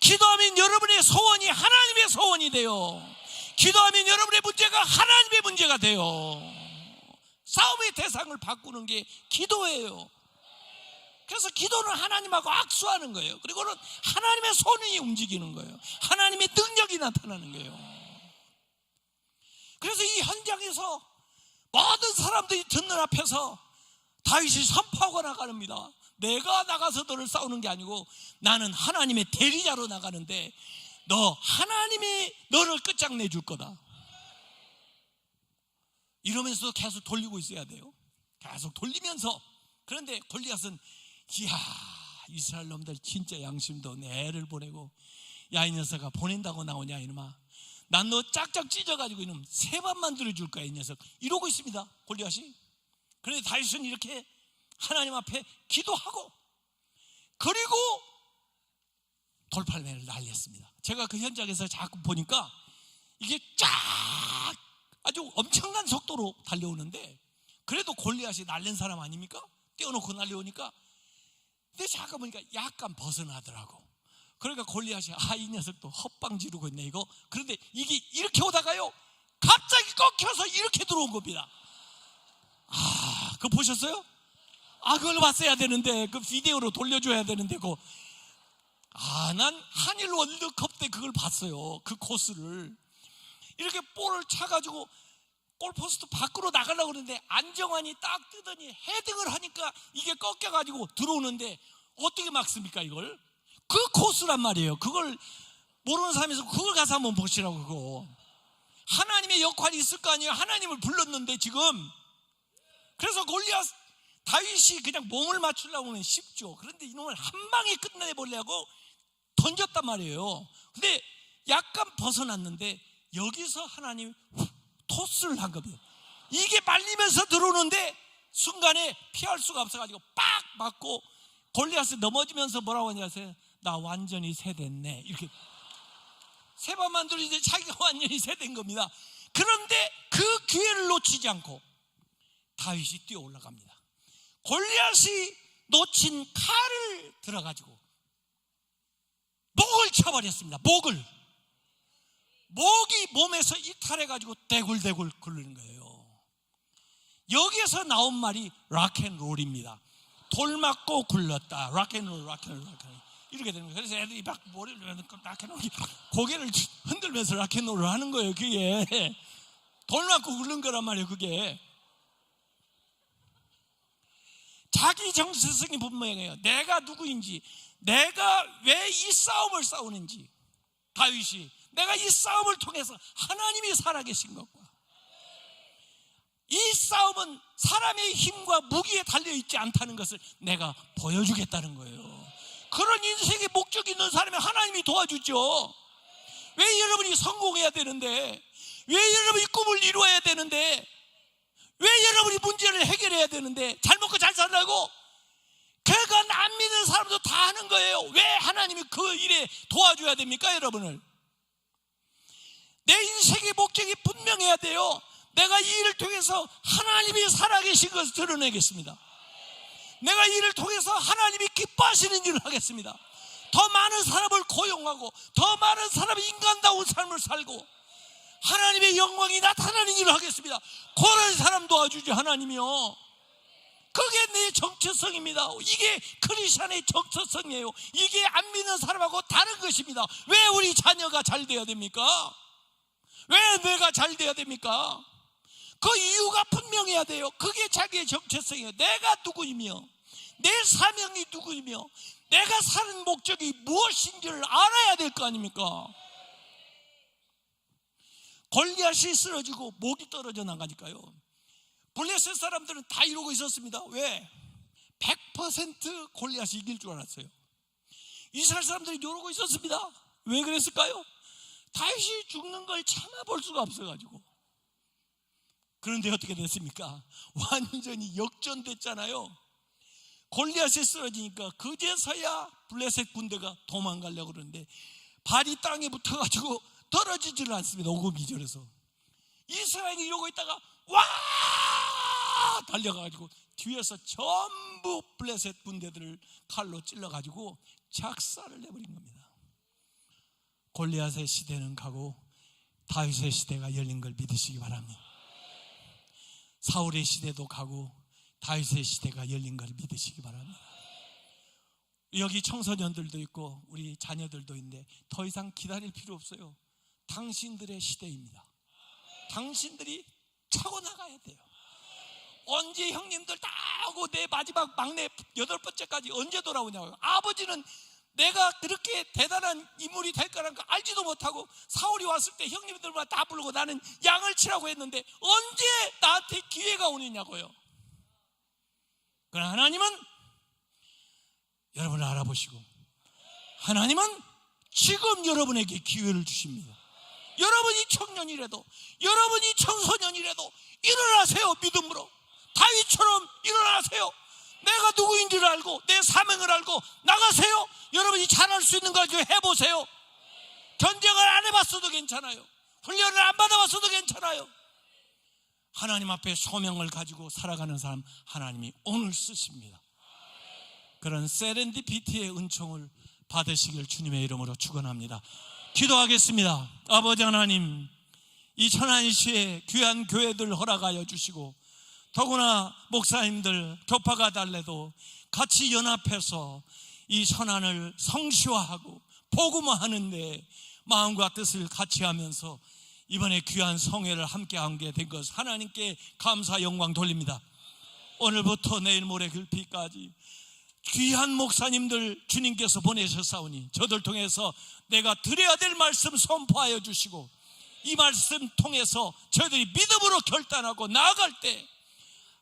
기도하면 여러분의 소원이 하나님의 소원이 돼요. 기도하면 여러분의 문제가 하나님의 문제가 돼요. 싸움의 대상을 바꾸는 게 기도예요. 그래서 기도는 하나님하고 악수하는 거예요. 그리고는 하나님의 손이 움직이는 거예요. 하나님의 능력이 나타나는 거예요. 그래서 이 현장에서 모든 사람들이 듣는 앞에서 다윗이 선포하고 나갑니다. 내가 나가서 너를 싸우는 게 아니고 나는 하나님의 대리자로 나가는데 너 하나님이 너를 끝장내줄 거다. 이러면서 계속 돌리고 있어야 돼요. 계속 돌리면서. 그런데 골리앗은 이야, 이스라엘 놈들 진짜 양심도 없네. 애를 보내고, 야 이 녀석아 보낸다고 나오냐 이놈아, 난 너 짝짝 찢어가지고 이놈 3번 만들어줄 거야 이 녀석, 이러고 있습니다 골리앗이. 그런데 다윗은 이렇게 하나님 앞에 기도하고, 그리고 돌팔매를 날렸습니다. 제가 그 현장에서 자꾸 보니까 이게 쫙 아주 엄청난 속도로 달려오는데, 그래도 골리앗이 날린 사람 아닙니까? 떼어놓고 날려오니까. 근데 잠깐 보니까 약간 벗어나더라고. 그러니까 골리앗이 이 녀석도 헛방 지르고 있네 이거. 그런데 이게 이렇게 오다가요 갑자기 꺾여서 이렇게 들어온 겁니다. 그거 보셨어요? 그걸 봤어야 되는데, 그 비디오로 돌려줘야 되는데, 난 한일 월드컵 때 그걸 봤어요. 그 코스를 이렇게 볼을 차가지고 골포스트 밖으로 나가려고 그러는데 안정환이 딱 뜨더니 헤딩을 하니까 이게 꺾여가지고 들어오는데 어떻게 막습니까 이걸? 그 코스란 말이에요. 그걸 모르는 사람에서 그걸 가서 한번 보시라고. 그거 하나님의 역할이 있을 거 아니에요. 하나님을 불렀는데 지금. 그래서 골리앗 다윗이 그냥 몸을 맞추려고 하면 쉽죠. 그런데 이놈을 한 방에 끝내보려고 던졌단 말이에요. 근데 약간 벗어났는데 여기서 하나님이 토스를 한 겁니다. 이게 말리면서 들어오는데 순간에 피할 수가 없어가지고 빡 맞고 골리앗이 넘어지면서 뭐라고 하냐 하세요? 나 완전히 새됐네. 이렇게 세 번만 들이는데 자기가 완전히 새된 겁니다. 그런데 그 기회를 놓치지 않고 다윗이 뛰어 올라갑니다. 골리앗이 놓친 칼을 들어가지고 목을 쳐버렸습니다. 목이 몸에서 이탈해가지고 대굴대굴 굴르는 거예요. 여기에서 나온 말이 락앤롤입니다. 돌 맞고 굴렀다. 락앤롤 이렇게 되는 거예요. 그래서 애들이 막 머리를 락앤롤 고개를 흔들면서 락앤롤을 하는 거예요. 그게 돌 맞고 굴른 거란 말이에요. 그게 자기 정체성이 분명해요. 내가 누구인지, 내가 왜 이 싸움을 싸우는지. 다윗이 내가 이 싸움을 통해서 하나님이 살아계신 것과 이 싸움은 사람의 힘과 무기에 달려있지 않다는 것을 내가 보여주겠다는 거예요. 그런 인생의 목적이 있는 사람이 하나님이 도와주죠. 왜 여러분이 성공해야 되는데, 왜 여러분이 꿈을 이루어야 되는데, 왜 여러분이 문제를 해결해야 되는데, 잘 먹고 잘 살라고 그건 안 믿는 사람도 다 하는 거예요. 왜 하나님이 그 일에 도와줘야 됩니까? 여러분을 내 인생의 목적이 분명해야 돼요. 내가 이 일을 통해서 하나님이 살아계신 것을 드러내겠습니다. 내가 이 일을 통해서 하나님이 기뻐하시는 일을 하겠습니다. 더 많은 사람을 고용하고 더 많은 사람이 인간다운 삶을 살고 하나님의 영광이 나타나는 일을 하겠습니다. 그런 사람 도와주죠. 하나님이요. 그게 내 정체성입니다. 이게 크리스천의 정체성이에요. 이게 안 믿는 사람하고 다른 것입니다. 왜 우리 자녀가 잘 돼야 됩니까? 왜 내가 잘 돼야 됩니까? 그 이유가 분명해야 돼요. 그게 자기의 정체성이에요. 내가 누구이며 내 사명이 누구이며 내가 사는 목적이 무엇인지를 알아야 될 거 아닙니까? 골리앗이 쓰러지고 목이 떨어져 나가니까요. 블레셋 사람들은 다 이러고 있었습니다. 왜? 100% 골리앗이 이길 줄 알았어요. 이스라엘 사람들이 이러고 있었습니다. 왜 그랬을까요? 다윗이 죽는 걸 참아볼 수가 없어가지고. 그런데 어떻게 됐습니까? 완전히 역전됐잖아요. 골리앗이 쓰러지니까 그제서야 블레셋 군대가 도망가려고 그러는데 발이 땅에 붙어가지고 떨어지지를 않습니다. 오금 2절에서 이스라엘이 이러고 있다가 와 달려가지고 뒤에서 전부 블레셋 군대들을 칼로 찔러가지고 작살을 내버린 겁니다. 골리앗의 시대는 가고 다윗의 시대가 열린 걸 믿으시기 바랍니다. 사울의 시대도 가고 다윗의 시대가 열린 걸 믿으시기 바랍니다. 여기 청소년들도 있고 우리 자녀들도 있는데 더 이상 기다릴 필요 없어요. 당신들의 시대입니다. 당신들이 차고 나가야 돼요. 언제 형님들 다 하고 내 마지막 막내 8번째까지 언제 돌아오냐고요. 아버지는 내가 그렇게 대단한 인물이 될 거라는 거 알지도 못하고 사울이 왔을 때 형님들만 다 부르고 나는 양을 치라고 했는데 언제 나한테 기회가 오느냐고요. 그러나 하나님은 여러분을 알아보시고 하나님은 지금 여러분에게 기회를 주십니다. 여러분이 청년이라도 여러분이 청소년이라도 일어나세요. 믿음으로 다윗처럼 일어나세요. 내가 누구인지를 알고 내 사명을 알고 나가세요. 여러분이 잘할 수 있는 거 가지고 해보세요. 전쟁을 안 해봤어도 괜찮아요. 훈련을 안 받아봤어도 괜찮아요. 하나님 앞에 소명을 가지고 살아가는 사람 하나님이 오늘 쓰십니다. 그런 세렌디피티의 은총을 받으시길 주님의 이름으로 축원합니다. 기도하겠습니다. 아버지 하나님, 이 천안시에 귀한 교회들 허락하여 주시고 더구나 목사님들 교파가 달래도 같이 연합해서 이 천안을 성시화하고 복음화하는데 마음과 뜻을 같이 하면서 이번에 귀한 성회를 함께 하게 된 것 하나님께 감사 영광 돌립니다. 오늘부터 내일 모레 글피까지 귀한 목사님들 주님께서 보내셨사오니 저들 통해서 내가 드려야 될 말씀 선포하여 주시고, 이 말씀 통해서 저희들이 믿음으로 결단하고 나아갈 때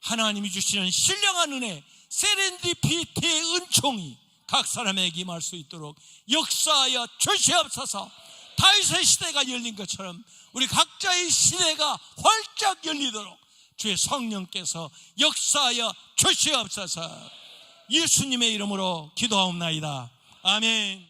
하나님이 주시는 신령한 은혜, 세렌디피티의 은총이 각 사람에게 임할 수 있도록 역사하여 주시옵소서. 다윗의 시대가 열린 것처럼 우리 각자의 시대가 활짝 열리도록 주의 성령께서 역사하여 주시옵소서. 예수님의 이름으로 기도하옵나이다. 아멘.